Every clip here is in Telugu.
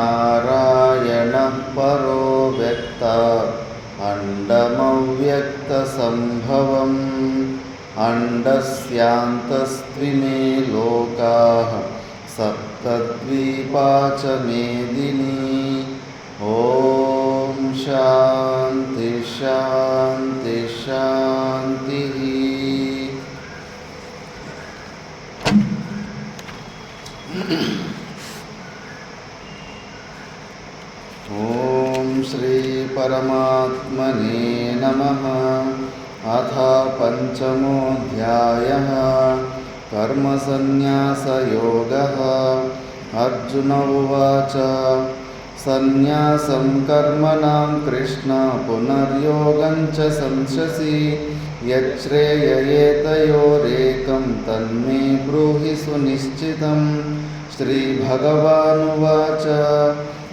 नारायणः परो व्यक्त अण्डमव्यक्तसम्भवम् अण्डस्यान्तस्त्विमे लोकाः सप्तद्वीपा च मेदिनी। ॐ शान्ति शान्ति शान्तिः। ॐ श्री परमात्मने नमः। अथ पंचमोऽध्यायः कर्मसन्न्यासयोगः। अर्जुन उवाच सन्न्यासं कर्मणां कृष्ण पुनर्योगं च संशसि यच्छ्रेययेतयोरेकं तन्मे ब्रूहि सुनिश्चितम्। श्रीभगवानुवाच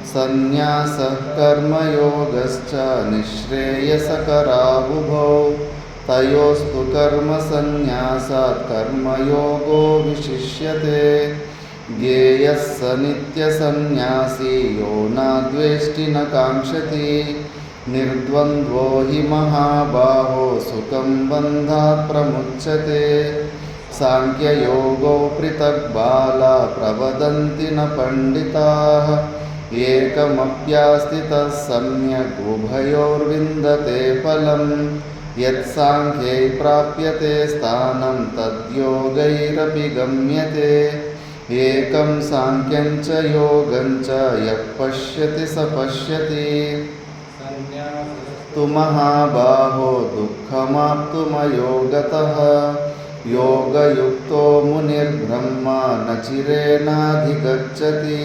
सन्न्यासः कर्मयोगश्च निःश्रेयसकरावुभौ तयोस्तु कर्मसन्न्यासात् कर्मयोगो विशिष्यते। ज्ञेयः स नित्यसन्न्यासी यो न द्वेष्टि न काङ्क्षति निर्द्वन्द्वो हि महाबाहो सुखं बन्धात् प्रमुच्यते। सांख्ययोगो पृथग्बाला प्रवदन्ति न पण्डिताः एकमप्यास्थितः सम्यक् उभयोर्विन्दते फलम्। यत्साङ्ख्ये प्राप्यते स्थानं तद्योगैरपि गम्यते। एकं साङ्ख्यं च योगं च यः पश्यति स पश्यति। तु महाबाहो दुःखमाप्तुमयोगतः योगयुक्तो मुनिर्ब्रह्मा न चिरेणाधिगच्छति।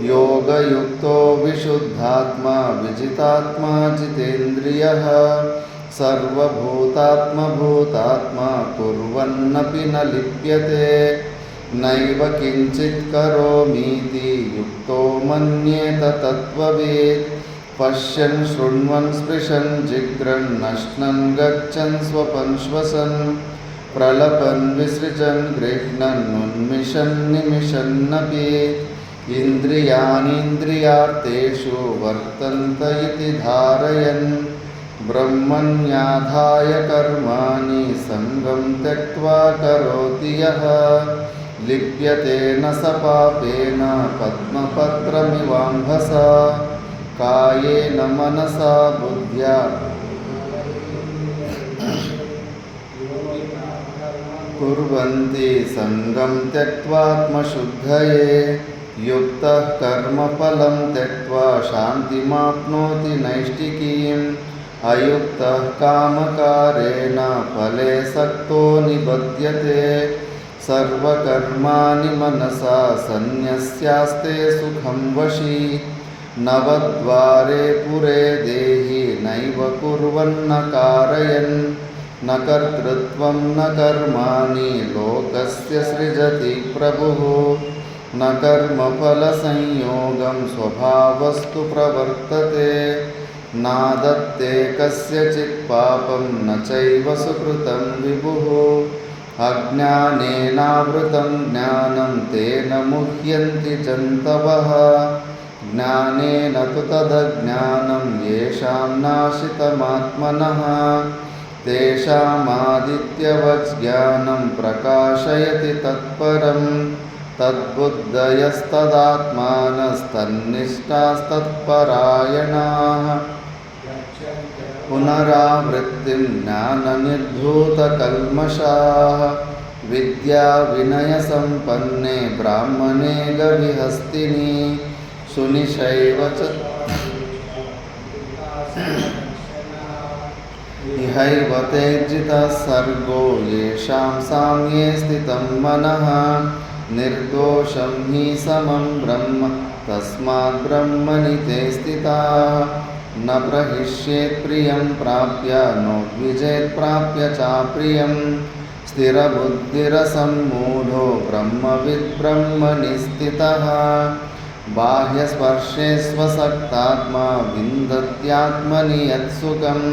योगयुक्तो विशुद्धात्मा विजितात्मा जितेन्द्रियः सर्वभूतात्मभूतात्मा कुर्वन्नपि न लिप्यते। नैव किञ्चित् करोमीति युक्तो मन्येत तत्त्ववित्। पश्यन् शृण्वन् स्पृशन् जिघ्रन् नश्नन् गच्छन् स्वपन् श्वसन् प्रलपन् विसृजन् गृह्णन् उन्मिषन् निमिषन्नपि इन्द्रियाणीन्द्रियार्थेषु वर्तन्त इति धारयन् ब्रह्मण्याधाय कर्माणि सङ्गं त्यक्त्वा करोति यः लिप्यते न स पापेन पद्मपत्रमिवाम्भसा। कायेन मनसा बुद्ध्या कुर्वन्ति सङ्गं त्यक्त्वात्मशुद्धये। युक्तः कर्मफलं त्यक्त्वा शान्तिमाप्नोति नैष्टिकीम्। अयुक्तः कामकारेण फले सक्तो निबध्यते। सर्वकर्माणि मनसा सन्न्यस्यास्ते सुखं वशी। नवद्वारे पुरे देहि नैव कुर्वन्न कारयन्। न कर्तृत्वं न कर्माणि लोकस्य सृजति प्रभुः। न कर्मफलसंयोगं स्वभावस्तु प्रवर्तते। नादत्ते कस्यचित् पापं न चैव सुकृतं विभुः। अज्ञानेनावृतं ज्ञानं तेन मुह्यन्ति जन्तवः। ज्ञानेन तु तदज्ञानं येषां नाशितमात्मनः तेषामादित्यवत् ज्ञानं प्रकाशयति तत्परम्। तद्बुद्धयस्तदात्मानस्तन्निष्ठास्तत्परायणाः पुनरावृत्तिं ज्ञाननिर्धूतकल्मषाः। विद्याविनयसम्पन्ने ब्राह्मणे गविहस्तिनि सुनिशैव च इहैव तेर्जितः सर्गो येषां साम्ये स्थितं मनः। निर्दोषं हि समं ब्रह्म तस्मात् ब्रह्मणि ते स्थिताः। न प्रहिष्येत् प्रियं प्राप्य नोद्विजेत् प्राप्य चाप्रियम्। स्थिरबुद्धिरसम्मूढो ब्रह्मविद् ब्रह्मणि स्थितः। बाह्यस्पर्शे स्वसक्तात्मा विन्दत्यात्मनि यत्सुखम्।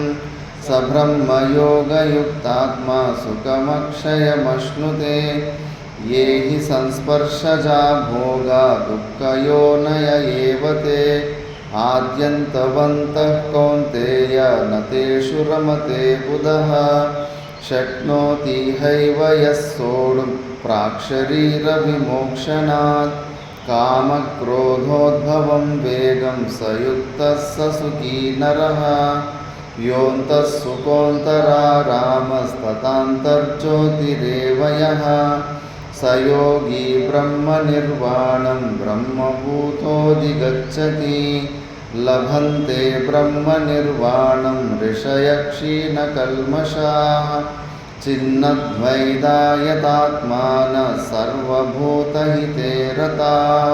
स ब्रह्मयोगयुक्तात्मा सुखमक्षयमश्नुते। ये हि संस्पर्शजा भोगा दुःखयोनय एव ते आद्यन्तवन्तः कौन्तेय न तेषु रमते बुधः शक्नोति हैव यः सोढुं प्राक्शरीरविमोक्षणात् कामक्रोधोद्भवं वेगं स युक्तः स सुखी नरः योऽन्तः सुकोऽन्तरारामस्ततान्तर्ज्योतिरेव यः स योगी ब्रह्मनिर्वाणं ब्रह्मभूतोऽधिगच्छति लभन्ते ब्रह्मनिर्वाणं ऋषयः क्षीणकल्मषाः छिन्नद्वैधायतात्मानः सर्वभूतहिते रताः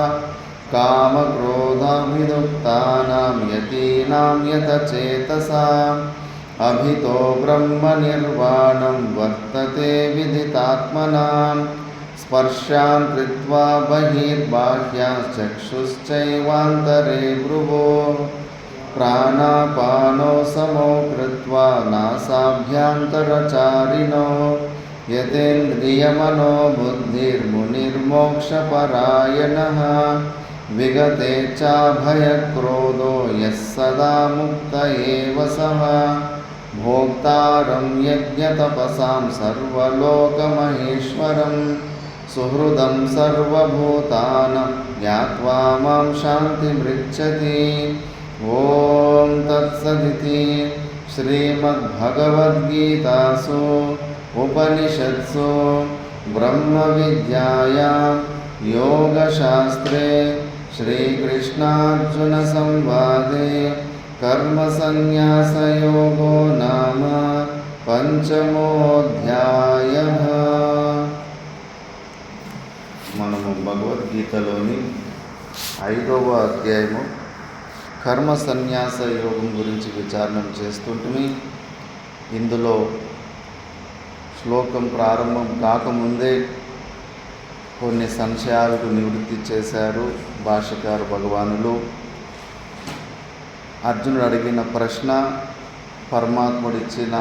कामक्रोधविमुक्तानां यतीनां यतचेतसाम् अभितो ब्रह्मनिर्वाणं वर्तते विदितात्मनां स्पर्शान् कृत्वा बहिर्बाह्याश्चक्षुश्चैवान्तरे भ्रुवोः प्राणापानो समो कृत्वा नासाभ्यन्तरचारिणो यतेन्द्रियमनो बुद्धिर्मुनिर्मोक्षपरायणः विगतेच्छाभयक्रोधो यः सदा मुक्त एव सः भोक्तारं यज्ञतपसां सर्वलोकमहेश्वरं सुहृदं सर्वभूतानां ज्ञात्वा मां शान्तिमृच्छति। ॐ तत्सदिति श्रीमद्भगवद्गीतासु उपनिषत्सु ब्रह्मविद्यायां योगशास्त्रे श्रीकृष्णार्जुनसंवादे कर्मसन्न्यासयोगो नाम पंचमोऽध्यायः। మనము భగవద్గీతలోని 5వ అధ్యాయము కర్మ సన్యాస యోగం గురించి విచారణ చేస్తుంటే ఇందులో శ్లోకం ప్రారంభం కాకముందే కొన్ని సంశయాలకు నివృత్తి చేశారు భాష్యకారు భగవానులు. అర్జునుడు అడిగిన ప్రశ్న, పరమాత్ముడిచ్చిన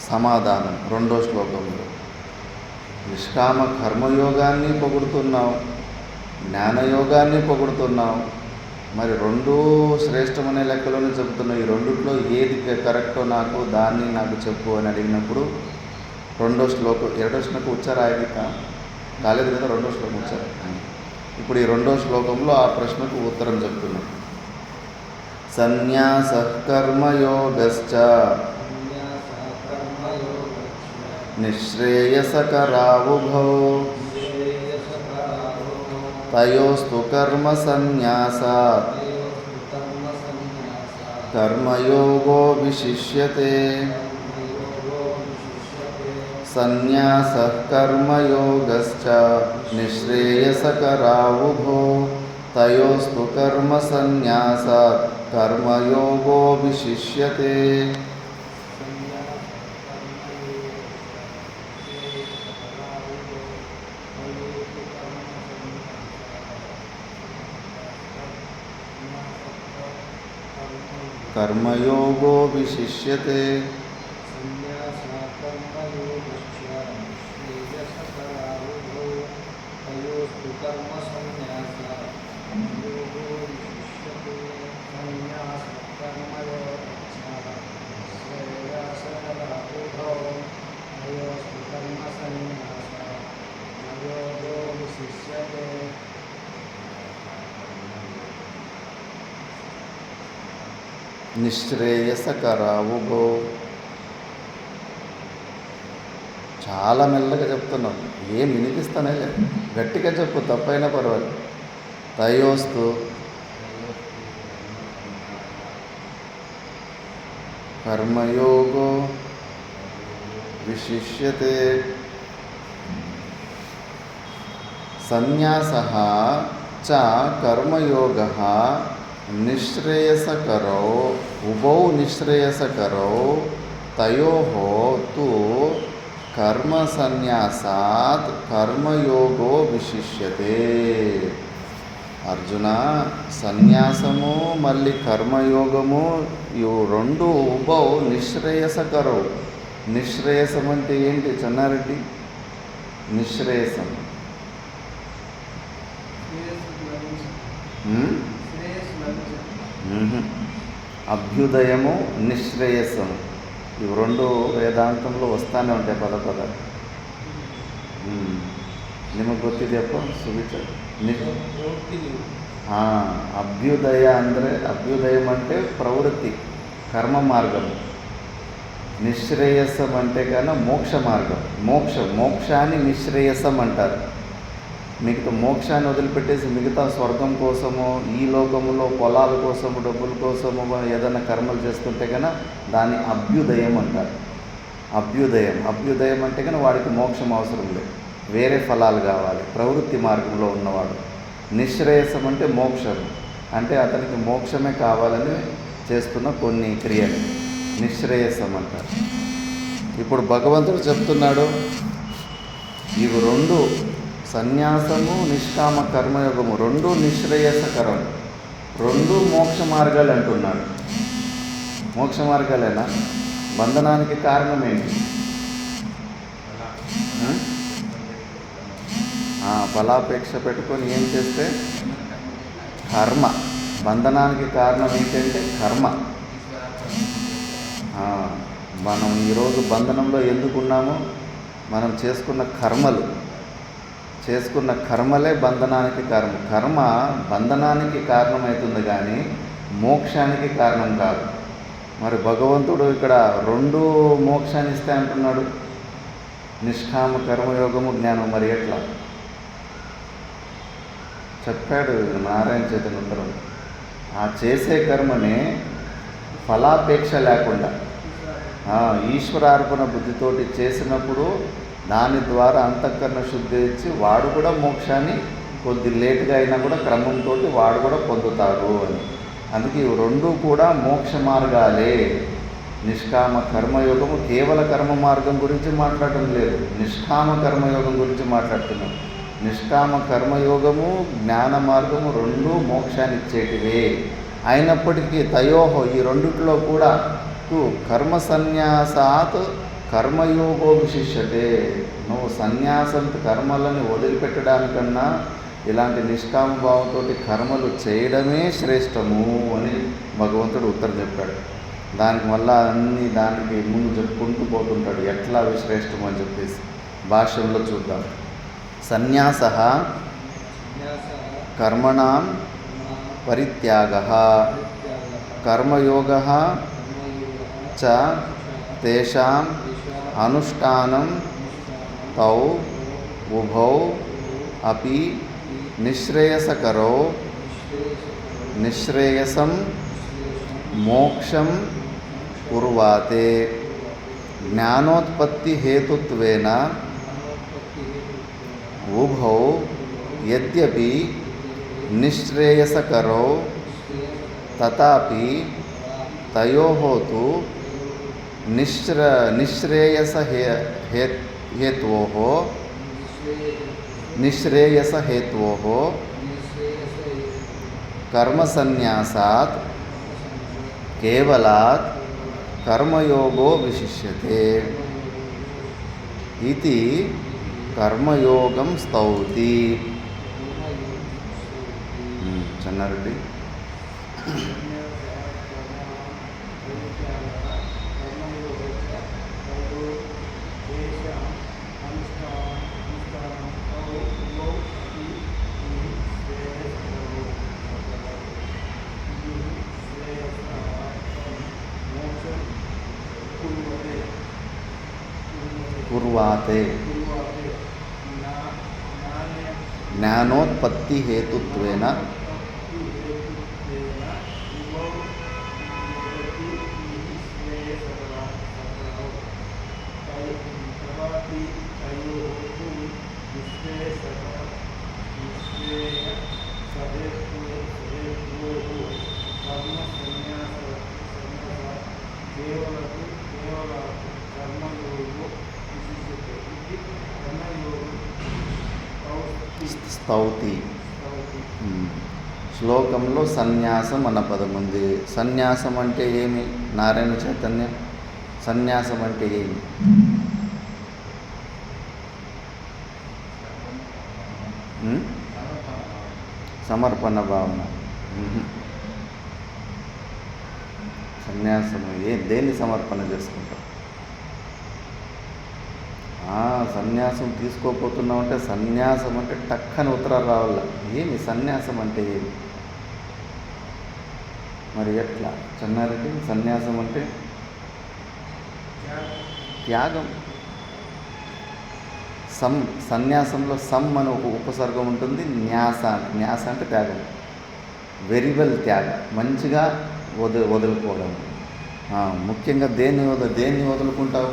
సమాధానం 2వ శ్లోకంలో. నిష్కామ కర్మయోగాన్ని పొగుడుతున్నావు, జ్ఞానయోగాన్ని పొగుడుతున్నావు, మరి 2 శ్రేష్టమనే లెక్కలోనే చెబుతున్నావు. ఈ రెండిట్లో ఏది కరెక్టో దాన్ని నాకు చెప్పు అని అడిగినప్పుడు 2వ శ్లోకం 2వ శ్లోకం ఉచ్చారాయిక కాలేదు కదా, 2వ శ్లోకం వచ్చారు. ఇప్పుడు ఈ 2వ శ్లోకంలో ఆ ప్రశ్నకు ఉత్తరం చెప్తున్నాం. సన్యాసః కర్మయోగశ్చ నిశ్రేయసకరావుభౌ తయోస్తు కర్మ సన్యాసాత్ కర్మయోగో విశిష్యతే. సన్యాసః కర్మయోగశ్చ నిశ్రేయసకరావుభో తయోస్తు కర్మ సన్యాసాత్ కర్మయోగో విశిష్యతే. కర్మయోగో విశిష్యతే. నిశ్రేయసకరావుభో. చాలా మెల్లగా చెప్తున్నాం, ఏం వినిపిస్తానే లేదు, గట్టిగా చెప్పు, తప్పైనా పర్వాలేదు. తయోస్తు కర్మయోగో విశిష్యతే. సన్యాసః చ కర్మయోగః నిశ్రేయసకరౌ ఉభౌ నిశ్రేయసకరౌ తయోః తు కర్మ సన్యాసాత్ కర్మయోగో విశిష్యతే. అర్జున, సన్యాసము మళ్ళీ కర్మయోగము ఇవి 2 ఉభౌ నిశ్రేయసకరౌ. నిశ్రేయసం అంటే ఏంటి చెన్నారెడ్డి? నిశ్రేయసం. అభ్యుదయము, నిశ్రేయస్సము, ఇవి రెండు వేదాంతంలో వస్తూనే ఉంటాయి పద. ನಿಮಗೆ ಗೊತ್ತಿದೆಯಪ್ಪ ಸುವಿಚ? అభ్యుదయ ಅಂದರೆ అభ్యుదయం అంటే ప్రవృత్తి, కర్మ మార్గం. నిశ్రేయస్సం అంటే కన్నా మోక్ష మార్గం. మోక్షాన్ని నిశ్రేయస్సం అంటారు. మిగతా మోక్షాన్ని వదిలిపెట్టేసి మిగతా స్వర్గం కోసము, ఈ లోకములో పొలాల కోసము, డబ్బుల కోసము ఏదైనా కర్మలు చేస్తుంటే కన్నా దాన్ని అభ్యుదయం అంటారు. అభ్యుదయం అంటే కన్నా వాడికి మోక్షం అవసరం లేదు, వేరే ఫలాలు కావాలి, ప్రవృత్తి మార్గంలో ఉన్నవాడు. నిశ్రేయసం అంటే మోక్షం, అంటే అతనికి మోక్షమే కావాలని చేస్తున్న కొన్ని క్రియలు నిశ్రేయసం అంటారు. ఇప్పుడు భగవంతుడు చెప్తున్నాడు, ఇవి రెండు, సన్యాసము, నిష్కామ కర్మయోగము, రెండు నిశ్రేయసకరం, రెండు మోక్ష మార్గాలు అంటున్నాడు. మోక్ష మార్గాలేనా? బంధనానికి కారణం ఏంటి? ఫలాపేక్ష పెట్టుకొని ఏం చేస్తే కర్మ. బంధనానికి కారణం ఏంటంటే కర్మ. మనం ఈరోజు బంధనంలో ఎందుకున్నామో మనం చేసుకున్న కర్మలే బంధనానికి కారణం. కర్మ బంధనానికి కారణమవుతుంది కానీ మోక్షానికి కారణం కాదు. మరి భగవంతుడు ఇక్కడ రెండు మోక్షాన్ని ఇస్తే అంటున్నాడు, నిష్కామ కర్మయోగము, జ్ఞానం. మరి ఎట్లా చెప్పాడు నారాయణ చైతన్య ఉత్తరం. ఆ చేసే కర్మని ఫలాపేక్ష లేకుండా ఈశ్వరార్పణ బుద్ధితోటి చేసినప్పుడు దాని ద్వారా అంతఃకరణ శుద్ధి ఇచ్చి వాడు కూడా మోక్షాన్ని కొద్ది లేటుగా అయినా కూడా క్రమంతో వాడు కూడా పొందుతాడు అని. అందుకే ఇవి రెండు కూడా మోక్ష మార్గాలే. నిష్కామ కర్మయోగము కేవల కర్మ మార్గం గురించి మాట్లాడటం లేదు, నిష్కామ కర్మయోగం గురించి మాట్లాడుతున్నాం. నిష్కామ కర్మయోగము, జ్ఞాన మార్గము రెండు మోక్షాన్ని ఇచ్చేటివే. అయినప్పటికీ తయోహో, ఈ రెండిట్లో కూడా కర్మ సన్యాసాత్ కర్మయోగో విశిష్యతే. నువ్వు సన్యాసం, కర్మలని వదిలిపెట్టడానికన్నా ఇలాంటి నిష్కామ భావంతో కర్మలు చేయడమే శ్రేష్టము అని భగవంతుడు ఉత్తరం చెప్పాడు. దానికి మళ్ళా దానికి ముందు చెప్పుకుంటూ పోతుంటాడు ఎట్లా అవి శ్రేష్టం అని చెప్పేసి. భాష్యంలో చూద్దాం. సన్యాసః కర్మణాం పరిత్యాగః కర్మయోగః చ తేషాం అనుష్ఠానం తౌ ఉభౌ అపి నిశ్రేయసకరో నిశ్రేయసం మోక్షం కుర్వాతే. జ్ఞానోత్పత్తి హేతుత్వేన ఉభౌ యద్యపి నిశ్రేయసకరో తథాపి తయోః తు నిశ్రేయసహేతోః కర్మసన్యాసాత్ కేవలాత్ కర్మయోగో విశిష్యతే ఇతి కర్మయోగం స్తౌతి. చెన్నారెడ్డి. కుర్వాతే జ్ఞానోత్పత్తి హేతుత్వేన స్తౌతి. శ్లోకంలో సన్యాసం అన్న పదం ఉంది. సన్యాసం అంటే ఏమి? నారాయణ చైతన్య, సన్యాసం అంటే ఏమి? ఉం? సమర్పణ భావన. ఉహు. సన్యాసము దేన్ని సమర్పణ చేసుకుంటాం? సన్యాసం తీసుకోపోతున్నాం అంటే సన్యాసం అంటే టక్కని ఉత్తరాలు రావాల. ఏమి సన్యాసం అంటే ఏమి? మరి ఎట్లా చెన్నారెడ్డి? సన్యాసం అంటే త్యాగం. సన్యాసంలో సమ్ అని ఒక ఉపసర్గం ఉంటుంది. న్యాస అంటే త్యాగం. వెరీ వెల్ త్యాగం, మంచిగా వదులుకోవడం. ముఖ్యంగా దేన్ని వదులుకుంటావు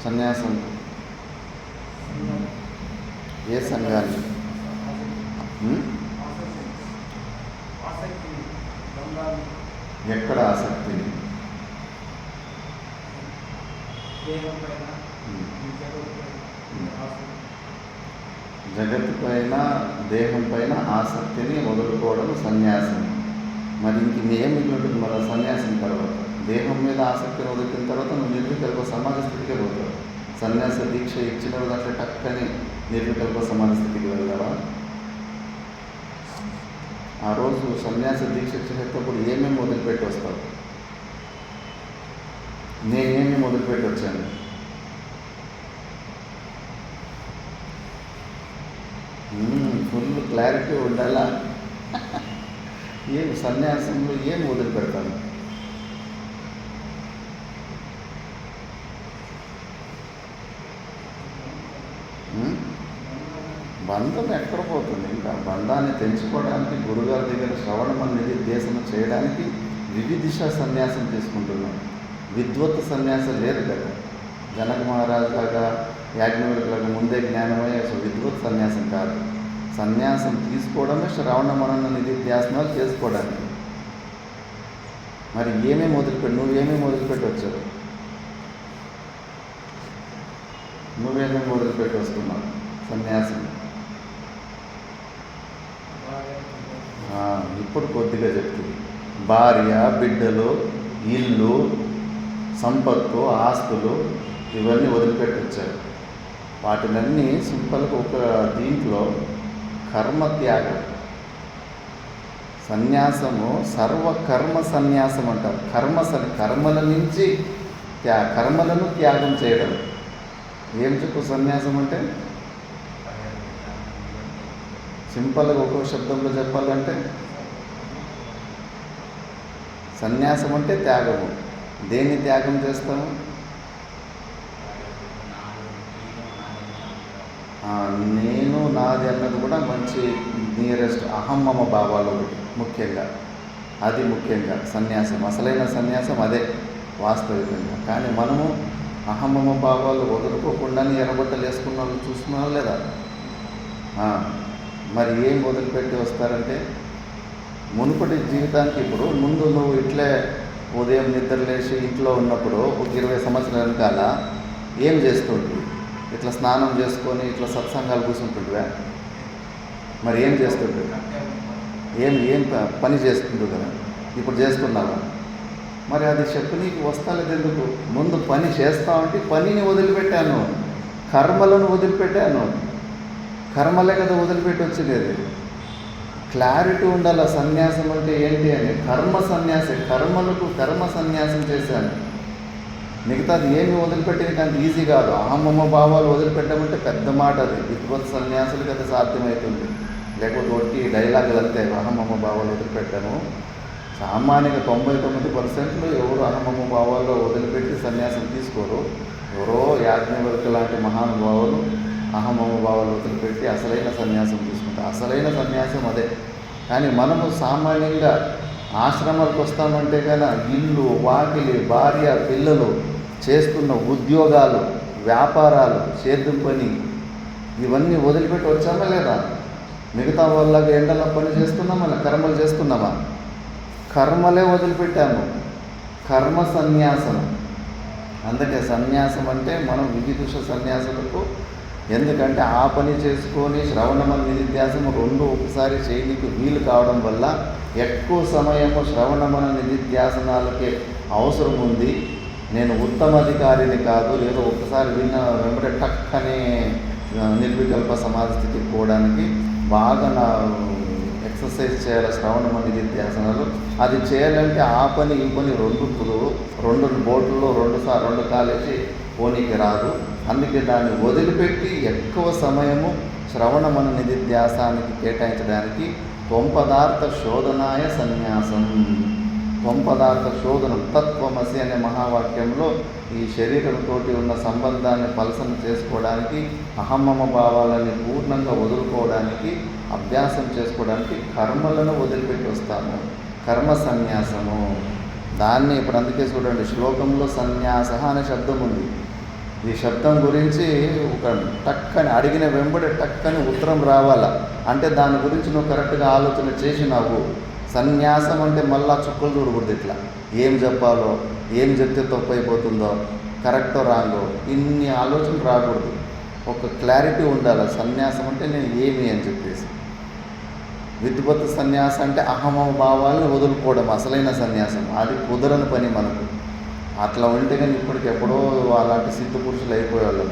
సన్యాసం? ఏ సంఘాన్ని? ఎక్కడ ఆసక్తిని? జగత్తు పైన, దేహం పైన ఆసక్తిని వదులుకోవడం సన్యాసం. మరి ఇంక ఏం మిగిలింటుంది మన సన్యాసం తర్వాత? దేహం మీద ఆసక్తిని వదిలిన తర్వాత నువ్వు నిర్వికల్ప సమాజ స్థితికే పోతావు. సన్యాస దీక్ష ఇచ్చిన రోజు అట్లా టక్కని నిర్వికల్ప సమాజ స్థితికి వెళ్తావా? ఆ రోజు సన్యాస దీక్ష చేసేటప్పుడు ఏమేమి వదిలిపెట్టి వస్తావు? నేనేమి వదిలిపెట్టి వచ్చాను? ఫుల్ క్లారిటీ ఉండాలా? ఏం సన్యాసంలో ఏం వదిలిపెడతాను? బంధం ఎక్కడ పోతుంది? ఇంకా బంధాన్ని తెంచుకోవడానికి గురుగారి దగ్గర శ్రవణం నిధిధ్యాసనం చేయడానికి వివిధిష సన్యాసం తీసుకుంటున్నాం. విద్వత్ సన్యాసం లేదు కదా. జనక మహారాజు లాగా, యాజ్ఞవల్కులాగా ముందే జ్ఞానమై అసలు విద్వత్ సన్యాసం కాదు. సన్యాసం తీసుకోవడమే శ్రవణ మనన నిధిధ్యాసనాలు చేసుకోవడానికి. మరి నువ్వేమేమి వదిలిపెట్టి వచ్చావు? నువ్వేమేమి వదిలిపెట్టి వస్తున్నావు సన్యాసం? ఇప్పుడు కొద్దిగా చెప్తుంది. భార్య, బిడ్డలు, ఇల్లు, సంపత్తు, ఆస్తులు ఇవన్నీ వదిలిపెట్టి వచ్చారు. వాటినన్నీ సింపుల్గా ఒక దీంట్లో కర్మత్యాగం. సన్యాసము సర్వకర్మ సన్యాసం అంటారు. కర్మల నుంచి కర్మలను త్యాగం చేయడం. ఏం చెప్పు సన్యాసం అంటే? సింపుల్గా ఒక్కో శబ్దంలో చెప్పాలంటే సన్యాసం అంటే త్యాగము. దేన్ని త్యాగం చేస్తాము? నేను నాది అన్నది కూడా మంచి నియరెస్ట్ అహం మమ భావాలు ఒకటి ముఖ్యంగా సన్యాసం. అసలైన సన్యాసం అదే వాస్తవికంగా. కానీ మనము అహం మమ భావాలు వదులుకోకుండానే ఎర్రబట్టలు వేసుకున్న వాళ్ళు చూస్తున్నావు లేదా? మరి ఏం వదిలిపెట్టి వస్తారంటే మునుపటి జీవితానికి ఇప్పుడు ముందు నువ్వు ఇట్లే ఉదయం నిద్రలేసి ఇంట్లో ఉన్నప్పుడు ఒక 20 సంవత్సరాల వెనకాల ఏం చేస్తుంటుంది? ఇట్లా స్నానం చేసుకొని ఇట్లా సత్సంగాలు కూర్చుంటుంటివా? మరి ఏం చేస్తుంటుంది? ఏం పని చేస్తుంటుంది కదా. ఇప్పుడు చేస్తున్నావా? మరి అది చెప్పు, నీకు వస్తలేదు ఎందుకు? ముందు పని చేస్తావంటే పనిని వదిలిపెట్టాను, కర్మలను వదిలిపెట్టాను. కర్మలే కదా వదిలిపెట్టి వచ్చింది. క్లారిటీ ఉండాలి సన్యాసం అంటే ఏంటి అని. కర్మ సన్యాసం చేశాను. మిగతాది ఏమి వదిలిపెట్టేది అంత ఈజీ కాదు. అహమ్మమ్మ భావాలు వదిలిపెట్టమంటే పెద్ద మాట. అది విద్వత్ సన్యాసులకి అది సాధ్యమవుతుంది. లేకపోతే ఒట్టి డైలాగులు అంతే. అహమ్మమ్మ భావాలు వదిలిపెట్టాను. సామాన్యంగా 99% ఎవరు అహమ్మమ్మ భావాల్లో వదిలిపెట్టి సన్యాసం తీసుకోరు. ఎవరో యాజ్ఞవల్క్య లాంటి మహానుభావులు అహమ్మమ్మ భావాలు వదిలిపెట్టి అసలైన సన్యాసం తీసుకుంటారు. అసలైన సన్యాసం అదే. కానీ మనము సామాన్యంగా ఆశ్రమాలకు వస్తామంటే కన్నా ఇల్లు, వాకిలి, భార్య, పిల్లలు, చేస్తున్న ఉద్యోగాలు, వ్యాపారాలు, సేద్యం పని ఇవన్నీ వదిలిపెట్టి వచ్చామా లేదా? మిగతా వాళ్ళగా ఎండలో పని చేస్తున్నామా? కర్మలు చేస్తున్నామా? కర్మలే వదిలిపెట్టాము. కర్మ సన్యాసం. అందుకే సన్యాసం అంటే మనం వివిధ సన్యాసులకు. ఎందుకంటే ఆ పని చేసుకొని శ్రవణమన నిధిధ్యాసము రెండు ఒకసారి చేయడానికి వీలు కావడం వల్ల ఎక్కువ సమయము శ్రవణమన నిధిధ్యాసనాలకే అవసరం ఉంది. నేను ఉత్తమాధికారిని కాదు, ఏదో ఒక్కసారి వెంబడే టక్కనే నిర్వికల్ప సమాధి స్థితికి పోవడానికి బాగా ఎక్సర్సైజ్ చేయాలి శ్రవణ నిధిధ్యాసనాలు. అది చేయాలంటే ఆ పని ఈ పని రెండు బోట్లలో రెండు కాలేసి పోనీకి రాదు. అందుకే దాన్ని వదిలిపెట్టి ఎక్కువ సమయము శ్రవణ నిధిధ్యాసానికి కేటాయించడానికి త్వంపదార్థ శోధనాయ సన్యాసం. త్వంపదార్థ శోధనం తత్వమసి అనే మహావాక్యంలో ఈ శరీరంతో ఉన్న సంబంధాన్ని పలసన చేసుకోవడానికి, అహమ్మమ భావాలని పూర్ణంగా వదులుకోవడానికి, అభ్యాసం చేసుకోవడానికి కర్మలను వదిలిపెట్టి వస్తాము. కర్మ సన్యాసము. దాన్ని ఇప్పుడు అందుకే చూడండి, శ్లోకంలో సన్యాస అనే శబ్దం ఉంది. ఈ శబ్దం గురించి ఒక టక్కని అడిగిన వెంబడి టక్కని ఉత్తరం రావాలా. అంటే దాని గురించి నువ్వు కరెక్ట్గా ఆలోచన చేసినావు. సన్యాసం అంటే మళ్ళా చుక్కలు చూడకూడదు. ఇట్లా ఏం చెప్పాలో, ఏం చెప్తే తప్పు అయిపోతుందో, కరెక్టో రాంగో, ఇన్ని ఆలోచనలు రాకూడదు. ఒక క్లారిటీ ఉండాలి. సన్యాసం అంటే నేను ఏమి అని చెప్పేసి. విద్వత్ సన్యాసం అంటే అహమ భావాలను వదులుకోవడం అసలైన సన్యాసం. అది కుదరని పని మనకు. అట్లా ఉంటే కానీ ఇప్పటికెప్పుడో అలాంటి సిద్ధ పురుషులు అయిపోయేవాళ్ళం.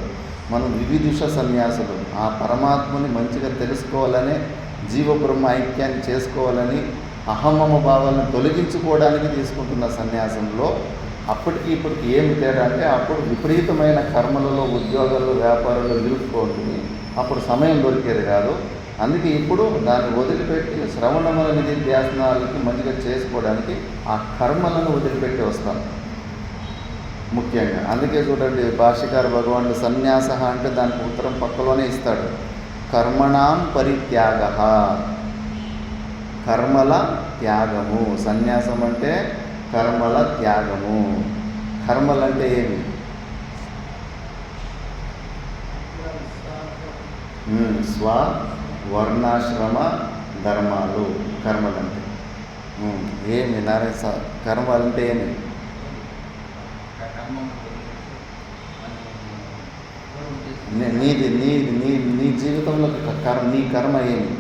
మనం వివిధుష సన్యాసులు. ఆ పరమాత్మని మంచిగా తెలుసుకోవాలని, జీవబ్రహ్మ ఐక్యాన్ని చేసుకోవాలని, అహమ్మమ భావాలను తొలగించుకోవడానికి తీసుకుంటున్న సన్యాసంలో అప్పటికి ఇప్పటికి ఏమి తేడా అంటే, అప్పుడు విపరీతమైన కర్మలలో, ఉద్యోగాల్లో, వ్యాపారాల్లో ఇరుక్కుపోతుంది. అప్పుడు సమయం దొరికేది కాదు. అందుకే ఇప్పుడు దాన్ని వదిలిపెట్టి శ్రవణ నిధిధ్యాసనాలకి మంచిగా చేసుకోవడానికి ఆ కర్మలను వదిలిపెట్టి వస్తాం ముఖ్యంగా. అందుకే చూడండి, భాష్యకార భగవానుడు సన్యాస అంటే దానికి ఉత్తరం పక్కలోనే ఇస్తాడు. కర్మణాం పరిత్యాగ, కర్మల త్యాగము. సన్యాసం అంటే కర్మల త్యాగము. కర్మలు అంటే ఏమి? స్వ వర్ణాశ్రమ ధర్మాలు కర్మలంటే. ఏమి నారాయణ కర్మలంటే ఏమి? నీ జీవితంలో నీ కర్మ ఏమి?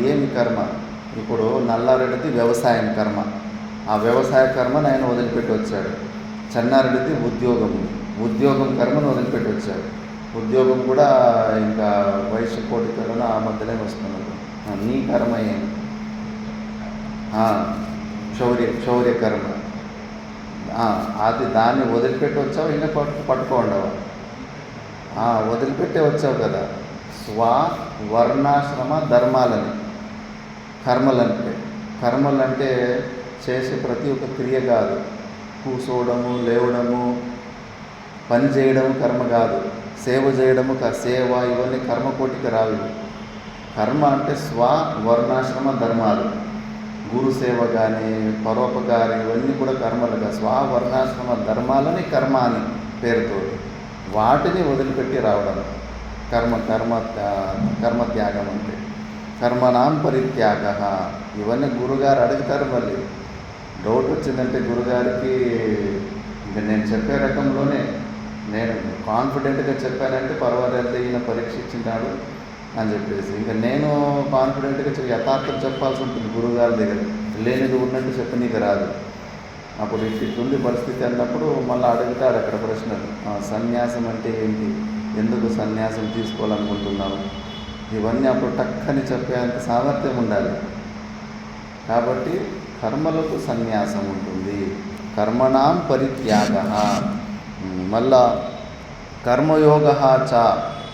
ఏమి కర్మ? ఇప్పుడు నల్లారెడ్డిది వ్యవసాయం కర్మ. ఆ వ్యవసాయ కర్మను ఆయన వదిలిపెట్టి వచ్చాడు. చెన్నారెడ్డిది ఉద్యోగం కర్మను వదిలిపెట్టి వచ్చాడు. ఉద్యోగం కూడా ఇంకా వయసు కోటికలను ఆ మధ్యలోనే వస్తున్నారు. నీ కర్మ ఏమి? శౌర్య కర్మ. అది దాన్ని వదిలిపెట్టి వచ్చావు, ఇంకా పట్టుకోండవా? వదిలిపెట్టే వచ్చావు కదా. స్వ వర్ణాశ్రమ ధర్మాలని కర్మలంటే చేసే ప్రతి ఒక్క క్రియ కాదు. కూసోవడము, లేవడము, పని చేయడము కర్మ కాదు. సేవ చేయడము సేవ, ఇవన్నీ కర్మకోటికి రావు. కర్మ అంటే స్వ వర్ణాశ్రమ ధర్మాలు. గురు సేవ కానీ, పరోపకారి, ఇవన్నీ కూడా కర్మలుగా. స్వ వర్ణాశ్రమ ధర్మాలని కర్మ అని పేరుతో వాటిని వదిలిపెట్టి రావడం కర్మత్యాగం అంటే. కర్మణాం పరిత్యాగ. ఇవన్నీ గురుగారు అడుగుతారు. మళ్ళీ డౌట్ వచ్చిందంటే గురుగారికి ఇంకా నేను చెప్పే రకంలోనే నేను కాన్ఫిడెంట్గా చెప్పానంటే పర్వాలేదు, ఈయన పరీక్ష ఇచ్చినాడు అని చెప్పేసి ఇంకా నేను కాన్ఫిడెంట్గా యథార్థం చెప్పాల్సి ఉంటుంది గురుగారి దగ్గర. లేనిది ఉన్నట్టు చెప్పనీకి రాదు. అప్పుడు ఇట్లుంది పరిస్థితి అన్నప్పుడు మళ్ళీ అడుగుతాడు అక్కడ ప్రశ్నలు. సన్యాసం అంటే ఏంటి, ఎందుకు సన్యాసం తీసుకోవాలనుకుంటున్నాను, ఇవన్నీ అప్పుడు టక్కని చెప్పేంత సామర్థ్యం ఉండాలి. కాబట్టి కర్మలకు సన్యాసం ఉంటుంది. కర్మణాం పరిత్యాగ. మళ్ళా కర్మయోగ చ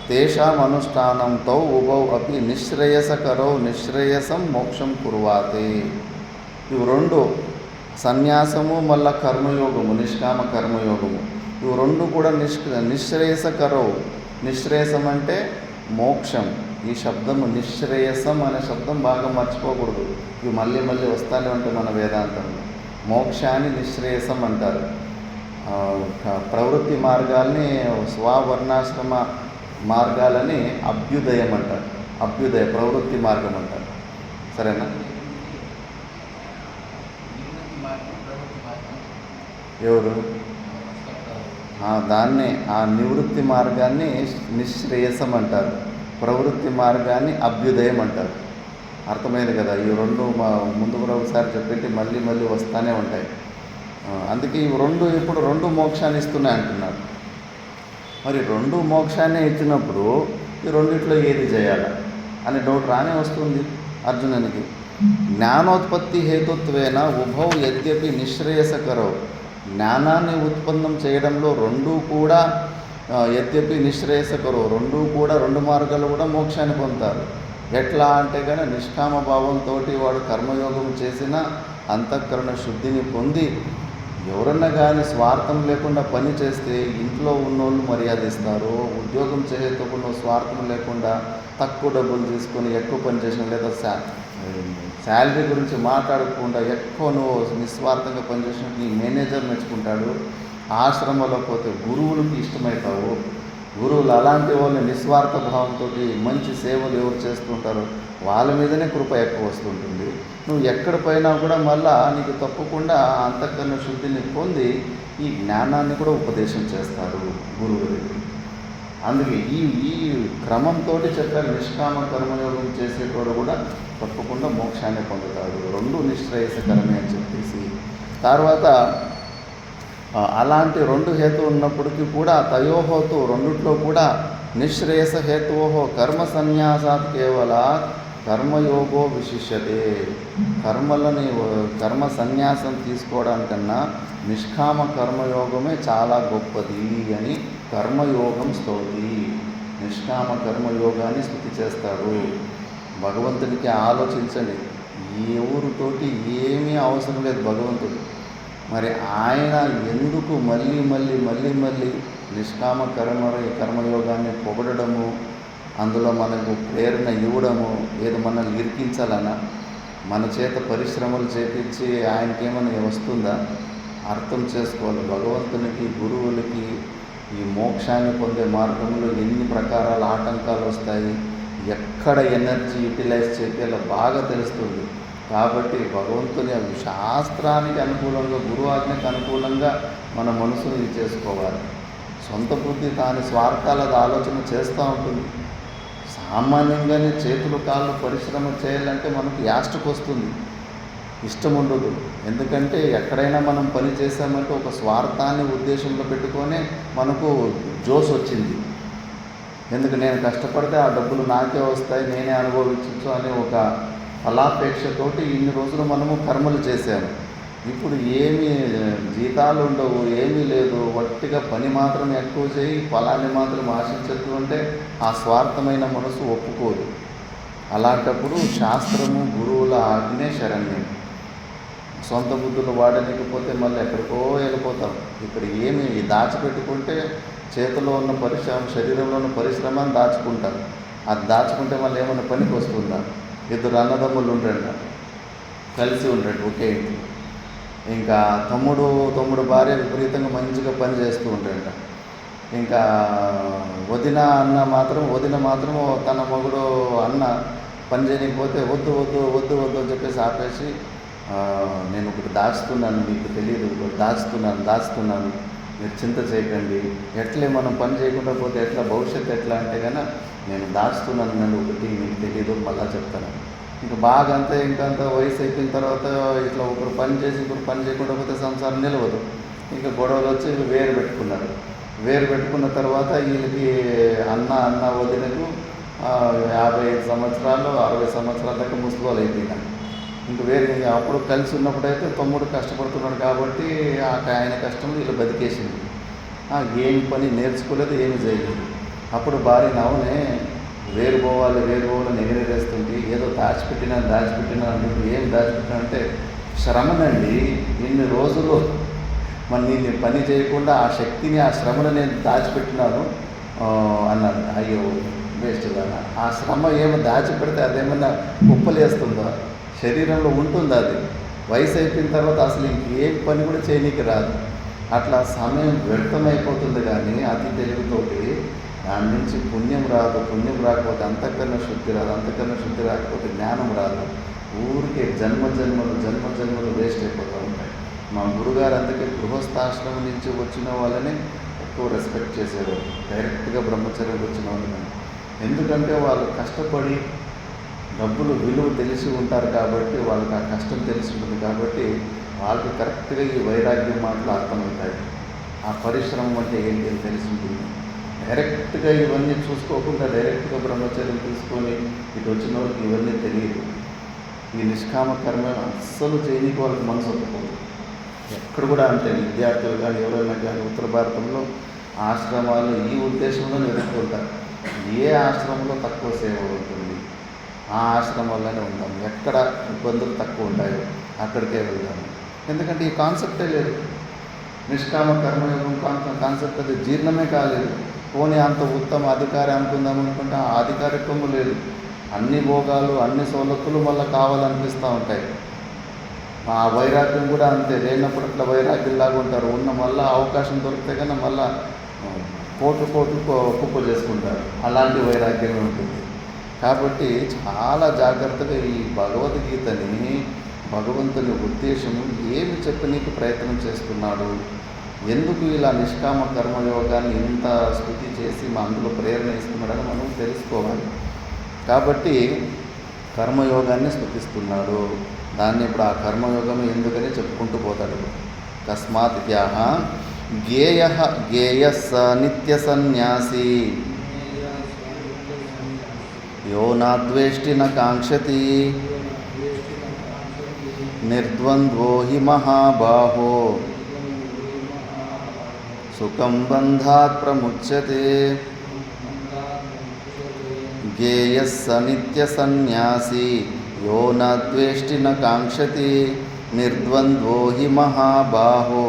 తేషాం అనుష్ఠానంతో ఉభౌ అపి నిశ్రేయసకరౌ నిశ్రేయసం మోక్షం కుర్వాతే. ఇవి రెండు, సన్యాసము మళ్ళా కర్మయోగము, నిష్కామ కర్మయోగము, ఇవి రెండు కూడా నిశ్రేయసకరౌ. నిశ్రేయసం అంటే మోక్షం. ఈ శబ్దము నిశ్రేయసం అనే శబ్దం బాగా మర్చిపోకూడదు. ఇవి మళ్ళీ మళ్ళీ వస్తూనే ఉంటాయి మన వేదాంతంలో. మోక్షాన్ని నిశ్రేయసం అంటారు. ప్రవృత్తి మార్గాల్ని, స్వవర్ణాశ్రమ మార్గాలని అభ్యుదయం అంటారు. అభ్యుదయ ప్రవృత్తి మార్గం అంటారు. సరేనా? ఎవరు? దాన్నే ఆ నివృత్తి మార్గాన్ని నిశ్రేయసం అంటారు. ప్రవృత్తి మార్గాన్ని అభ్యుదయం అంటారు. అర్థమైంది కదా. ఈ రెండు ముందు కూడా ఒకసారి చెప్పేటి మళ్ళీ మళ్ళీ వస్తూనే ఉంటాయి. అందుకే ఈ రెండు ఇప్పుడు రెండు మోక్షాన్ని ఇస్తున్నాయి అంటున్నారు. మరి రెండు మోక్షాన్నే ఇచ్చినప్పుడు ఈ రెండిట్లో ఏది చేయాలి అనే డౌట్ రానే వస్తుంది అర్జునునికి. జ్ఞానోత్పత్తి హేతుత్వేన ఉభౌ యద్యపి నిశ్రేయసకరౌ. జ్ఞానాన్ని ఉత్పన్నం చేయడంలో రెండూ కూడా యద్యపి నిశ్రేయసకరౌ, రెండూ కూడా రెండు మార్గాలు కూడా మోక్షాన్ని పొందుతారు. ఎట్లా అంటే కానీ నిష్కామ భావంతో వాడు కర్మయోగం చేసిన అంతఃకరణ శుద్ధిని పొంది ఎవరన్నా కానీ స్వార్థం లేకుండా పని చేస్తే ఇంట్లో ఉన్నోళ్ళు మర్యాద ఇస్తారు. ఉద్యోగం చేసేటప్పుడు స్వార్థం లేకుండా తక్కువ డబ్బులు తీసుకొని ఎక్కువ పని చేసిన, లేదా శాలరీ గురించి మాట్లాడకుండా ఎక్కువ నువ్వు నిస్వార్థంగా పనిచేసినట్టు నీ మేనేజర్ మెచ్చుకుంటాడు. ఆశ్రమంలో పోతే గురువులకి ఇష్టమవుతావు. గురువులు అలాంటి వాళ్ళు నిస్వార్థ భావంతో మంచి సేవలు ఎవరు చేస్తుంటారో వాళ్ళ మీదనే కృప ఎక్కువ వస్తుంటుంది. నువ్వు ఎక్కడ పోయినా కూడా మళ్ళా నీకు తప్పకుండా అంతఃకరణ శుద్ధిని పొంది ఈ జ్ఞానాన్ని కూడా ఉపదేశం చేస్తారు గురువుల దగ్గర. అందుకే ఈ క్రమంతో చెప్పారు, నిష్కామ కర్మయోగం చేసేటోడు కూడా తప్పకుండా మోక్షాన్ని పొందుతాడు, రెండు నిశ్రేయసకరమే అని చెప్పేసి. తర్వాత అలాంటి రెండు హేతు ఉన్నప్పటికీ కూడా తయోహోతు రెండిట్లో కూడా నిశ్రేయస హేతువో కర్మ సన్యాసాత్ కేవల కర్మయోగో విశిష్యతే. కర్మ సన్యాసం తీసుకోవడానికన్నా నిష్కామ కర్మయోగమే చాలా గొప్పది అని కర్మయోగం స్తౌతి. నిష్కామ కర్మయోగాన్ని స్తుతి చేస్తాడు. భగవంతుడికి ఆలోచించండి, ఎవరితోటి ఏమీ అవసరం లేదు భగవంతుడు. మరి ఆయన ఎందుకు మళ్ళీ మళ్ళీ మళ్ళీ మళ్ళీ నిష్కామ కర్మయోగాన్ని పొగడము, అందులో మనకు ప్రేరణ ఇవ్వడము, ఏదో మనల్ని ఇరికించాలన్నా, మన చేత పరిశ్రమలు చేపించి ఆయనకేమైనా వస్తుందా? అర్థం చేసుకోవాలి. భగవంతునికి గురువులకి ఈ మోక్షాన్ని పొందే మార్గంలో ఎన్ని ప్రకారాల ఆటంకాలు వస్తాయి, ఎక్కడ ఎనర్జీ యూటిలైజ్ చేయాలో బాగా తెలుస్తుంది. కాబట్టి భగవంతుని శాస్త్రానికి అనుకూలంగా, గురువాజ్ఞకు అనుకూలంగా మన మనసుని చేసుకోవాలి. సొంత బుద్ధి తాని స్వార్థాలది ఆలోచన చేస్తూ ఉంటుంది. సామాన్యంగానే చేతులు కాళ్ళు పరిశ్రమ చేయాలంటే మనకు యాస్టకు వస్తుంది, ఇష్టం ఉండదు. ఎందుకంటే ఎక్కడైనా మనం పని చేసామంటే ఒక స్వార్థాన్ని ఉద్దేశంలో పెట్టుకొని మనకు జోష్ వచ్చింది. ఎందుకు నేను కష్టపడితే ఆ డబ్బులు నాకే వస్తాయి, నేనే అనుభవించచ్చు అనే ఒక ఫలాపేక్షతోటి ఇన్ని రోజులు మనము కర్మలు చేశాము. ఇప్పుడు ఏమీ జీతాలు ఉండవు, ఏమీ లేదు, వట్టిగా పని మాత్రం ఎక్కువ చేయి, ఫలాన్ని మాత్రం ఆశించద్దు అంటే ఆ స్వార్థమైన మనసు ఒప్పుకోదు. అలాంటప్పుడు శాస్త్రము గురువుల ఆజ్ఞే శరణ్యం. సొంత బుద్ధులు వాడలేకపోతే మళ్ళీ ఎక్కడికో వెళ్ళిపోతాం. ఇక్కడ ఏమి దాచిపెట్టుకుంటే చేతిలో ఉన్న పరిశ్రమ, శరీరంలో ఉన్న పరిశ్రమని దాచుకుంటాం. అది దాచుకుంటే మళ్ళీ ఏమైనా పనికి వస్తుందా? ఇద్దరు అన్నదమ్ములు ఉండండి, కలిసి ఉండండి ఒకే ఇంట్లో. ఇంకా తమ్ముడు భార్య విపరీతంగా మంచిగా పని చేస్తూ ఉంటాడంట. ఇంకా వదిన మాత్రం తన మొగుడు అన్న పని చేయకపోతే వద్దు వద్దు వద్దు వద్దు అని చెప్పేసి ఆపేసి, నేను ఒకటి దాచుతున్నాను, మీకు తెలియదు, ఒకటి దాచుతున్నాను, మీరు చింత చేయకండి, ఎట్లే మనం పని చేయకుండా పోతే ఎట్లా, భవిష్యత్తు ఎట్లా అంటే కన్నా నేను దాచుతున్నాను, నన్ను ఒకటి మీకు తెలియదు, మళ్ళా చెప్తాను. ఇంకా బాగా ఇంకంతా వయసు అయిపోయిన తర్వాత ఇట్లా ఒకరు పని చేసి ఇంకొకరు పని చేయకుండా పోతే సంసారం నిలవదు. ఇంకా గొడవలు వచ్చి వేరు పెట్టుకున్నారు. వేరు పెట్టుకున్న తర్వాత వీళ్ళకి అన్న వదినకు 55 సంవత్సరాలు 60 సంవత్సరాల దాకా ముసుగోలు అయిపోయినాయి. ఇంక వేరే అప్పుడు కలిసి ఉన్నప్పుడైతే తమ్ముడు కష్టపడుతున్నాడు కాబట్టి ఆయన కష్టం వీళ్ళు బతికేసింది. ఏం పని నేర్చుకోలేదు, ఏమి చేయలేదు. అప్పుడు భార్య నవ్వునే వేరు పోవాలి ఎగిరేస్తుంటే ఏదో దాచిపెట్టినా అంటుంటే, ఏం దాచిపెట్టినా అంటే శ్రమనండి, ఇన్ని రోజులు నేను పని చేయకుండా ఆ శక్తిని, ఆ శ్రమను నేను దాచిపెట్టినాను అన్నాడు. అయ్యో వేస్ట్ కదా, ఆ శ్రమ ఏమో దాచిపెడితే అదేమన్నా కుప్పలేస్తుందా? శరీరంలో ఉంటుంది. అది వయసు అయిపోయిన తర్వాత అసలు ఇంకేం పని కూడా చేయనీకి రాదు. అట్లా సమయం వ్యర్థమైపోతుంది. కానీ అతి తెలివితోటి దాని నుంచి పుణ్యం రాదు. పుణ్యం రాకపోతే అంతఃకరణ శుద్ధి రాదు. అంతఃకరణ శుద్ధి రాకపోతే జ్ఞానం రాదు. ఊరికే జన్మ జన్మలు వేస్ట్ అయిపోతూ ఉంటాయి. మా గురుగారు అందుకే గృహస్థాశ్రమం నుంచి వచ్చిన వాళ్ళని ఎక్కువ రెస్పెక్ట్ చేసేవారు, డైరెక్ట్గా బ్రహ్మచర్యం వచ్చిన వాళ్ళని. ఎందుకంటే వాళ్ళు కష్టపడి డబ్బులు విలువ తెలిసి ఉంటారు కాబట్టి వాళ్ళకి ఆ కష్టం తెలిసి ఉంటుంది కాబట్టి వాళ్ళకి కరెక్ట్గా ఈ వైరాగ్యం మాటలు అర్థమవుతాయి. ఆ పరిశ్రమం అంటే ఏంటి అని తెలిసి ఉంటుంది. డైరెక్ట్గా ఇవన్నీ చూసుకోకుండా డైరెక్ట్గా బ్రహ్మచర్యం తీసుకొని ఇటు వచ్చిన వాళ్ళకి ఇవన్నీ తెలియదు. ఈ నిష్కామ కర్మ అస్సలు చేయనీకి వాళ్ళకి మనసు ఒప్పుకోదు. ఎక్కడ కూడా అంతే. విద్యార్థులు కానీ ఎవరైనా కానీ ఉత్తర భారతంలో ఆశ్రమాలు ఈ ఉద్దేశంలో వెతుక్కుంటారు. ఏ ఆశ్రమంలో తక్కువ సేవ ఉంటుంది ఆ ఆశ్రమాల్లోనే ఉంటాము. ఎక్కడ ఇబ్బందులు తక్కువ ఉంటాయో అక్కడికే వెళ్తాము. ఎందుకంటే ఈ కాన్సెప్టే లేదు. నిష్కామ కర్మయోగం కాన్సెప్ట్ అది జీర్ణమే కాలేదు. పోనీ అంత ఉత్తమ అధికారి అనుకుందాం అనుకుంటే ఆ అధికారిత్వము లేదు. అన్ని భోగాలు అన్ని సౌలతులు మళ్ళీ కావాలనిపిస్తూ ఉంటాయి. ఆ వైరాగ్యం కూడా అంతే. లేనప్పుడు అట్లా వైరాగ్యంలాగా ఉంటారు. ఉన్న మళ్ళీ అవకాశం దొరికితే కన్నా మళ్ళీ కోట్లు కుప్ప చేసుకుంటారు. అలాంటి వైరాగ్యమే ఉంటుంది. కాబట్టి చాలా జాగ్రత్తగా ఈ భగవద్గీతని భగవంతుని ఉద్దేశము ఏమి చెప్పనీకి ప్రయత్నం చేస్తున్నాడు, ఎందుకు ఇలా నిష్కామ కర్మయోగాన్ని ఇంత స్తుతి చేసి అందులో ప్రేరణ ఇస్తున్నాడని మనం తెలుసుకోవాలి. కాబట్టి కర్మయోగాన్ని స్తుతిస్తున్నాడు. దాన్ని ఇప్పుడు ఆ కర్మయోగం ఎందుకని చెప్పుకుంటూ పోతాడు. తస్మాత్ త్యాహ గేయ స నిత్య సన్యాసి యో నాద్వేష్టి న కాంక్షతి నిర్ద్వంద్వో హి మహాబాహో సుఖం బంధాత్ ప్రముచ్యతే. గేయ స నిత్య సన్యాసి యో నాద్వేష్టి న కాంక్షతి నిర్ద్వంద్వో హి మహాబాహో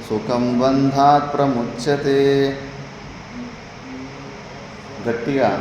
సుఖం బంధాత్ ప్రముచ్యతే. గట్టిగా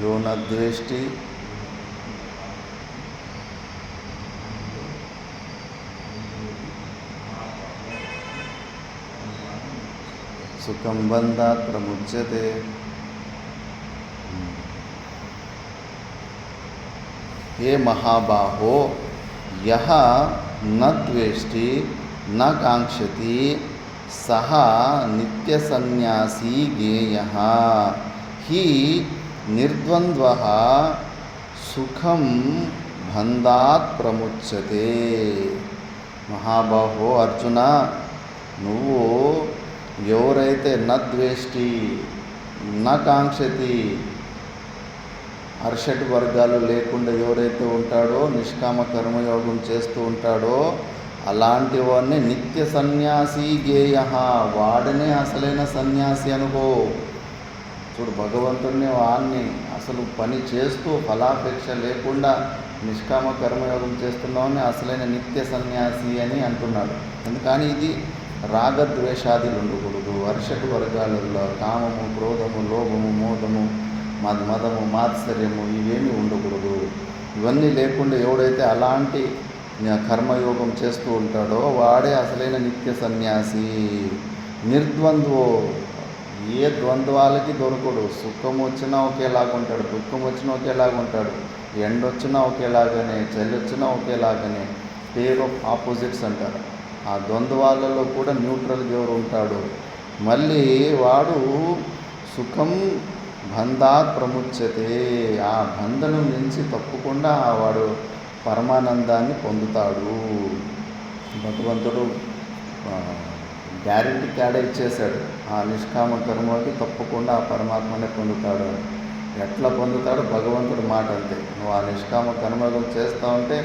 యో నద్వేష్టి సుఖం బంధాత్ ప్రముచ్యతే. హే మహాబాహో యః న ద్వేష్టి న కాంక్షతి సహ నిత్య సన్యాసీ గేయః హి నిర్ద్వంద్వః సుఖం బంధాత్ ప్రముచ్యతే. మహాబాహో అర్జున, నువ్వు ఎవరైతే నద్వేష్టి న కాంక్షతి అర్షట్ వర్గాలు లేకుండా ఎవరైతే ఉంటాడో నిష్కామ కర్మయోగం చేస్తూ ఉంటాడో అలాంటి వాడిని నిత్య సన్యాసి గేయ, వాడనే అసలైన సన్యాసి అనుకో. చూడు, భగవంతుడిని వాడిని అసలు పని చేస్తూ ఫలాపేక్ష లేకుండా నిష్కామ కర్మయోగం చేస్తున్నామని అసలైన నిత్య సన్యాసి అని అంటున్నాడు. ఎందుకని ఇది రాగద్వేషాదులు ఉండకూడదు. అర్షటు వర్గాలలో కామము, క్రోధము, లోభము, మోదము, మదము, మాత్సర్యము ఇవేమీ ఉండకూడదు. ఇవన్నీ లేకుండా ఎవడైతే అలాంటి కర్మయోగం చేస్తూ ఉంటాడో వాడే అసలైన నిత్య సన్యాసి. నిర్ద్వంద్వో, ఏ ద్వంద్వాలకి దొరకడు. సుఖం వచ్చినా ఒకేలాగుంటాడు, దుఃఖం వచ్చినా ఒకేలాగుంటాడు, ఎండ వచ్చినా ఒకేలాగానే, చలి వచ్చినా ఒకేలాగానే. పేర్ ఆఫ్ ఆపోజిట్స్ అంటారు. ఆ ద్వంద్వాలలో కూడా న్యూట్రల్గా ఎవరు ఉంటాడు. మళ్ళీ వాడు సుఖం బంధాత్ ప్రముచ్యతే, ఆ బంధనం నుంచి తప్పకుండా వాడు పరమానందాన్ని పొందుతాడు. భగవంతుడు గ్యారెంటీ క్యాడే ఇచ్చేశాడు. ఆ నిష్కామ కర్మకి తప్పకుండా ఆ పరమాత్మనే పొందుతాడు. ఎట్లా పొందుతాడు? భగవంతుడు మాట అంతే. నువ్వు ఆ నిష్కామ కర్మలు చేస్తూ ఉంటే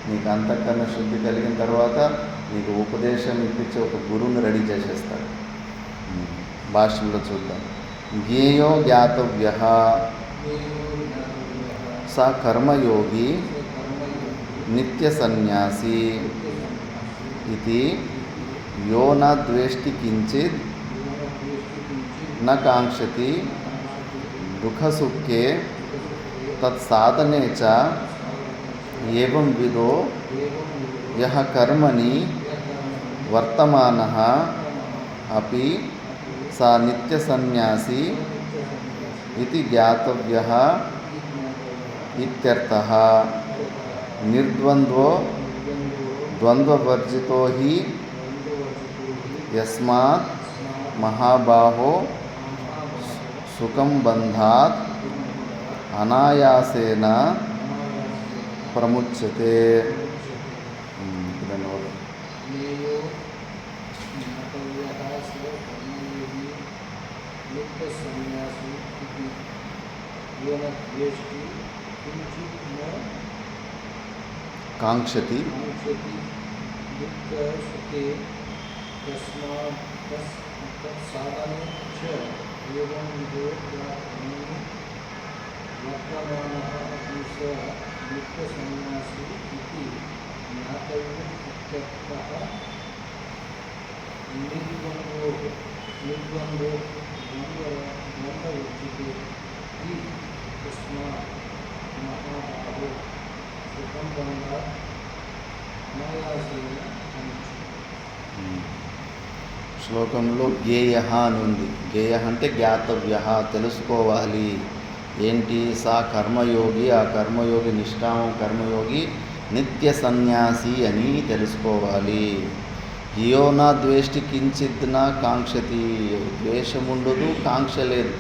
నీకు అంతఃకరణ శుద్ధి కలిగిన తర్వాత నీకు ఉపదేశం ఇప్పించి ఒక గురువుని రెడీ చేసేస్తాడు. భాషల్లో చూద్దాం. జ్ఞేయో జ్ఞాతవ్యః స కర్మయోగి నిత్య సన్యాసి इति यो न द्वेष्टि किंचित् न कांक्षति दुःखसुखे तत्साधने च एवं विदो यः कर्मणि वर्तमानः अपि स नित्यसन्न्यासी इति ज्ञातव्यः इत्यर्थः। निर्द्वन्द्वो द्वन्द्ववर्जितो हि यस्मात् महाबाहो सुखं बन्धात् अनायासेन प्रमुच्यते। कांक्षति శ్లోకంలో జ్ఞేయ అని ఉంది. జ్ఞేయ అంటే జ్ఞాతవ్య, తెలుసుకోవాలి. ఏంటి? సా కర్మయోగి, ఆ కర్మయోగి నిష్కామం కర్మయోగి నిత్య సన్యాసి అని తెలుసుకోవాలి. హియో నా ద్వేష్టి కించిత్ నా కాంక్షతి, ద్వేషం ఉండదు, కాంక్ష లేదు.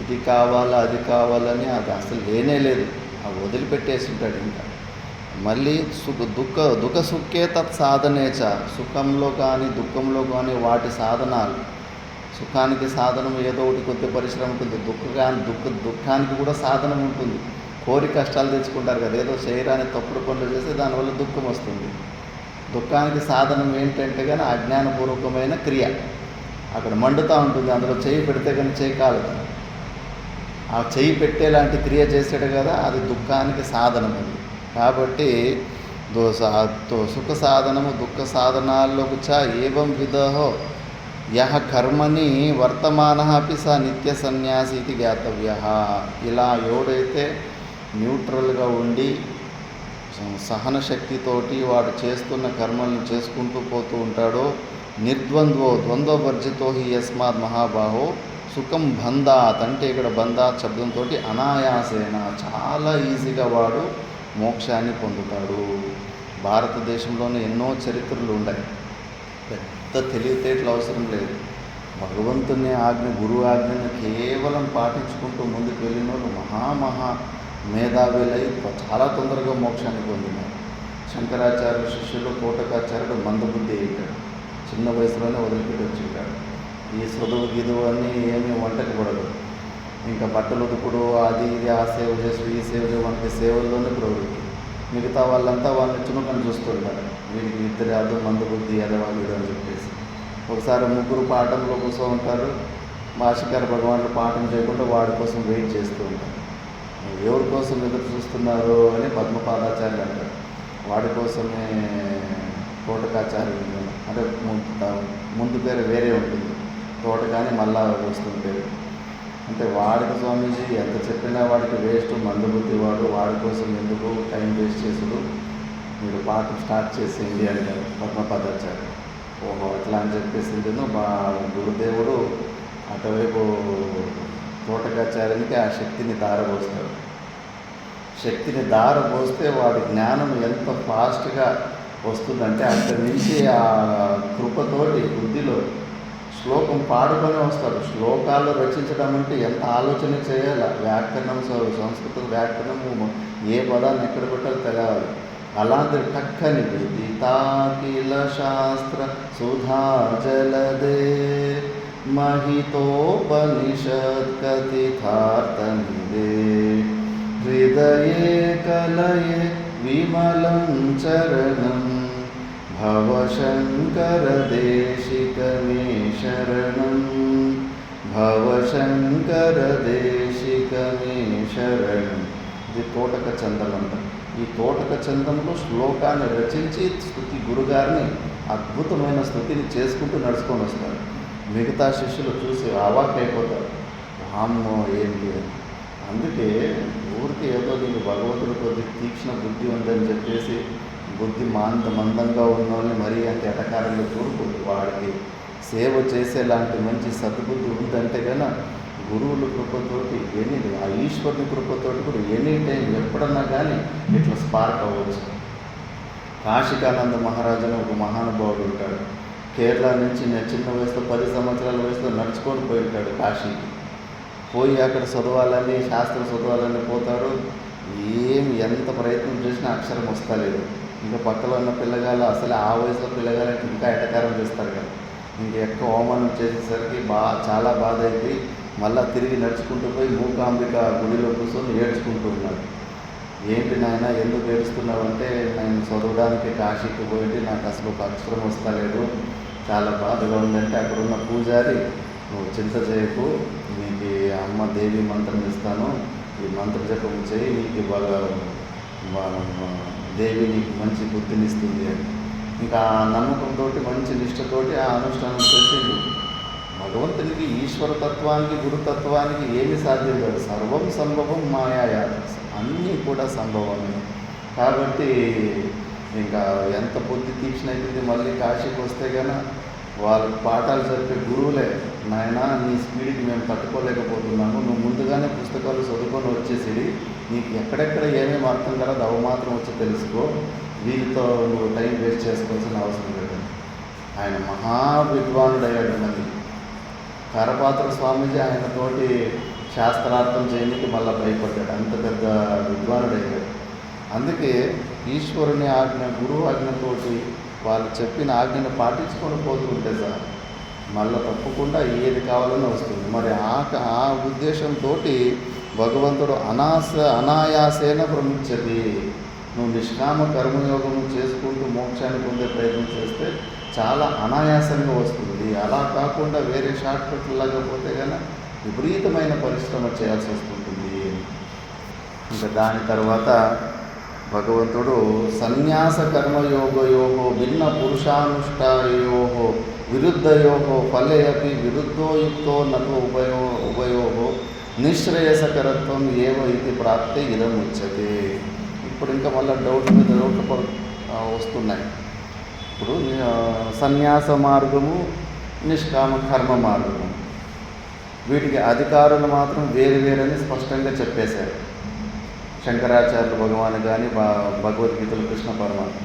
ఇది కావాలా అది కావాలని అది అసలు లేనే లేదు, అది వదిలిపెట్టేసి ఉంటాడు. ఇంకా మళ్ళీ దుఃఖ సుఖే తత్ సాధనేచ, సుఖంలో కానీ దుఃఖంలో కానీ వాటి సాధనాలు. సుఖానికి సాధనం ఏదో ఒకటి కొద్ది పరిశ్రమ ఉంటుంది, దుఃఖానికి కూడా సాధనం ఉంటుంది. కోరి కష్టాలు తెచ్చుకుంటారు కదా, ఏదో శరీరాన్ని తప్పుడు పనులు చేస్తే దానివల్ల దుఃఖం వస్తుంది. దుఃఖానికి సాధనం ఏంటంటే కానీ అజ్ఞానపూర్వకమైన క్రియ. అక్కడ మండుతూ ఉంటుంది, అందులో చేయి పెడితే కానీ చేయి కాలదు. ఆ చేయి పెట్టేలాంటి క్రియ చేసాడు కదా, అది దుఃఖానికి సాధనం. అది కాబట్టి సుఖ సాధనము దుఃఖ సాధనాల్లోకి చ ఏవం విధో యహ కర్మని వర్తమానః అపి స నిత్య సన్యాసి ఇది జ్ఞాతవ్యః. ఇలా ఎవడైతే న్యూట్రల్గా ఉండి సహన శక్తితోటి వాడు చేస్తున్న కర్మలను చేసుకుంటూ పోతూ ఉంటాడో, నిర్ద్వంద్వో ద్వంద్వవర్జితో హి యస్మాత్ మహాబాహో సుఖం బంధాత్, అంటే ఇక్కడ బంధాత్ శబ్దంతో అనాయాసేన, చాలా ఈజీగా వాడు మోక్షాన్ని పొందుతాడు. భారతదేశంలోనే ఎన్నో చరిత్రలు ఉన్నాయి. పెద్ద తెలివితేటలు అవసరం లేదు. భగవంతుని ఆజ్ఞ, గురువు ఆజ్ఞను కేవలం పాటించుకుంటూ ముందుకు వెళ్ళిన వాళ్ళు మేధావులై చాలా తొందరగా మోక్షాన్ని పొందినారు. శంకరాచార్య శిష్యులు తోటకాచార్యుడు మందబుద్ధి అయ్యాడు, చిన్న వయసులోనే వదిలిపెట్టి వచ్చింటాడు. ఈ చదువు గిదువు అన్నీ ఏమీ వంటకు పడదు. ఇంకా బట్టలు ఉతుకుడు, అది ఇది, ఆ సేవ చేసి ఈ సేవ చేసి మనకి సేవల్లోనే ప్రవృత్తి. మిగతా వాళ్ళంతా వాళ్ళని చునుకని చూస్తుంటారు, వీడికి ఇద్దరు అదో మందబుద్ధి ఎదవాళ్ళు అని చెప్పేసి. ఒకసారి ముగ్గురు పాఠంలో కూర్చో ఉంటారు, భాష్యకార భగవానుడు పాఠం చేయకుండా వాడి కోసం వెయిట్ చేస్తూ ఉంటారు. ఎవరి కోసం ఎదురు చూస్తున్నారు అని పద్మపాదాచార్యులు అంటారు. వాడి కోసమే తోటకాచార్యులు, అంటే ముందు పేరు వేరే ఉంటుంది, తోట కానీ మళ్ళా వస్తుంది పేరు. అంటే వాడికి స్వామీజీ ఎంత చెప్పినా వాడికి వేస్ట్, మందబుద్ధి వాడి కోసం ఎందుకు టైం వేస్ట్ చేసుడు, మీరు పాఠం స్టార్ట్ చేసేయండి అంటారు పద్మపాదాచార్య. ఓహో అట్లా అని చెప్పేసి మా గురుదేవుడు అటువైపు తోటకాచార్యునికి ఆ శక్తిని ధారపోస్తాడు. శక్తిని ధారపోస్తే వాడి జ్ఞానం ఎంత ఫాస్ట్గా వస్తుందంటే అక్కడి నుంచి ఆ కృపతోటి బుద్ధిలో శ్లోకం పాడుకొని వస్తాడు. శ్లోకాలు రచించడం అంటే ఎంత ఆలోచన చేయాలి. వ్యాకరణం, సంస్కృత వ్యాకరణము ఏ పదాన్ని ఎక్కడ పెట్టాలో తెలియాలి. అలాంటి టక్కని విదితాకిల శాస్త్ర సుధా జలదే महितोपनिषत् कथितार्थनिदे हृदये कलये विमलं चरणं भवशङ्करदेशिकमे शरणं భవశంకరదేశికమే శరణం. ఇది తోటక చందం అంట. ఈ తోటక చందంలో శ్లోకాన్ని రచించి స్తుతి గురుగారిని అద్భుతమైన స్థుతిని చేసుకుంటూ నడుచుకొని వస్తారు. మిగతా శిష్యులు చూసి అవాక్కైపోతారు, అమ్మో ఏంటి అని. అందుకే ఊరికి ఏదో నీకు భగవంతుడు కొద్ది తీక్షణ బుద్ధి ఉందని చెప్పేసి బుద్ధి మందంగా ఉన్న వాళ్ళని మరీ అంత ఎటకారంగా చూడకూడదు. వాడికి సేవ చేసేలాంటి మంచి సద్బుద్ధి ఉందంటే కన్నా గురువుల కృపతోటి ఆ ఈశ్వరుని కృపతోటి కూడా ఎనీ టైం ఎప్పుడన్నా కానీ ఇట్లా స్పార్క్ అవ్వచ్చు. కాశికానంద మహారాజు అని ఒక మహానుభావుడు ఉంటాడు. కేరళ నుంచి నేను చిన్న వయసులో 10 సంవత్సరాల వయసులో నడుచుకొని పోయి ఉంటాడు కాశీకి. పోయి అక్కడ చదవాలని, శాస్త్రం చదవాలని పోతాడు. ఎంత ప్రయత్నం చేసినా అక్షరం వస్తలేదు. ఇంకా పక్కలో ఉన్న పిల్లగాళ్ళు అసలు ఆ వయసులో పిల్లగాళ్ళకి ఇంకా ఎటకారం చేస్తారు కదా. ఇంక ఎక్కువ అవమానం చేసేసరికి చాలా బాధ అయిపోయి మళ్ళీ తిరిగి నడుచుకుంటూ పోయి మూకాంబిక గుడిలో కూర్చొని ఏడ్చుకుంటూ ఉన్నాడు. ఏంటి నాయన ఎందుకు ఏడుస్తున్నావు అంటే, నేను చదవడానికి కాశీకి పోయి నాకు అసలు ఒక అక్షరం వస్తలేదు, చాలా బాధగా ఉందంటే అక్కడ ఉన్న పూజారి, నువ్వు చింత చేయకు, నీకు అమ్మ దేవి మంత్రం ఇస్తాను, ఈ మంత్ర జపం చేయి, నీకు బాగా దేవి నీకు మంచి బుద్ధినిస్తుంది అని. ఇంకా ఆ నమ్మకంతో మంచి నిష్ఠతోటి ఆ అనుష్ఠానం చేసేది. భగవంతునికి ఈశ్వరతత్వానికి గురుతత్వానికి ఏమి సాధ్యం కాదు. సర్వం సంభవం మాయాయ, అన్నీ కూడా సంభవమే. కాబట్టి ఇంకా ఎంత బుద్ధి తీక్షణ అవుతుంది. మళ్ళీ కాశీకి వస్తే కన్నా వాళ్ళకి పాఠాలు చెప్పే గురువులే, నాయన నీ స్పీడ్కి మేము తట్టుకోలేకపోతున్నాము, నువ్వు ముందుగానే పుస్తకాలు చదువుకొని వచ్చేసి నీకు ఎక్కడెక్కడ ఏమేమి అర్థం కలదు అవి మాత్రం వచ్చి తెలుసుకో, వీటితో నువ్వు టైం వేస్ట్ చేసుకోవాల్సిన అవసరం లేదు. ఆయన మహా విద్వానుడయ్యాడు. మళ్ళీ కరపాత్ర స్వామీజీ ఆయనతోటి శాస్త్రార్థం చేయడానికి మళ్ళీ భయపడ్డాడు, అంత పెద్ద విద్వానుడయ్యాడు. అందుకే ఈశ్వరుని ఆజ్ఞ, గురువు ఆజ్ఞతోటి వాళ్ళు చెప్పిన ఆజ్ఞను పాటించుకొని పోతుంటే సార్ మళ్ళీ తప్పకుండా ఏది కావాలని వస్తుంది. మరి ఆ ఉద్దేశంతో భగవంతుడు అనాయాసేన ప్రముఖ్యతి. నువ్వు నిష్కామ కర్మయోగము చేసుకుంటూ మోక్షాన్ని పొందే ప్రయత్నం చేస్తే చాలా అనాయాసంగా వస్తుంది. అలా కాకుండా వేరే షార్ట్ కట్లాగా పోతే కన్నా విపరీతమైన పరిశ్రమ చేయాల్సి వస్తుంటుంది. ఇంకా దాని తర్వాత భగవంతుడు సన్యాస కర్మయోగయో భిన్న పురుషానుష్ఠాయో విరుద్ధయో ఫలే అపి విరుద్ధోయుక్తో నటు ఉభయో నిశ్రేయసకరత్వం ఏవ ఇది ప్రాప్తే ఇదం ఉచ్యతే. ఇప్పుడు ఇంకా మళ్ళీ డౌట్లు మీద డౌట్లు వస్తున్నాయి. ఇప్పుడు సన్యాస మార్గము, నిష్కామ కర్మ మార్గము, వీటికి అధికారులు మాత్రం వేరువేరని స్పష్టంగా చెప్పేశారు శంకరాచార్యులు భగవాన్ కానీ భగవద్గీతలు కృష్ణ పరమాత్మ.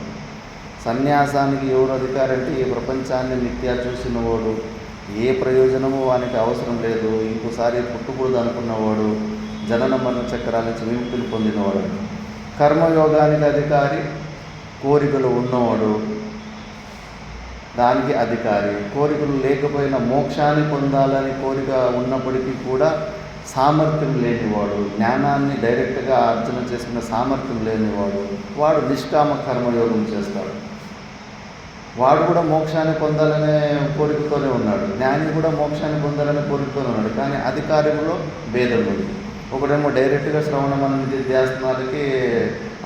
సన్యాసానికి ఎవరు అధికారం అంటే ఈ ప్రపంచాన్ని నిత్యా చూసినవాడు, ఏ ప్రయోజనము వానికి అవసరం లేదు, ఇంకోసారి పుట్టకూడదు అనుకున్నవాడు, జనన మరణ చక్రాల నుంచి విముక్తిని పొందినవాడు. కర్మయోగానికి అధికారి కోరికలు ఉన్నవాడు, దానికి అధికారి. కోరికలు లేకపోయినా మోక్షాన్ని పొందాలని కోరిక ఉన్నప్పటికీ కూడా సామర్థ్యం లేనివాడు, జ్ఞానాన్ని డైరెక్ట్గా అర్జన చేసుకున్న సామర్థ్యం లేనివాడు, వాడు నిష్కామ కర్మయోగం చేస్తాడు. వాడు కూడా మోక్షాన్ని పొందాలనే కోరికతోనే ఉన్నాడు, జ్ఞాని కూడా మోక్షాన్ని పొందాలనే కోరికతోనే ఉన్నాడు. కానీ అధికారంలో భేదం ఉంది. ఒకడేమో డైరెక్ట్గా శ్రవణ మనన నిధ్యాసనాలకి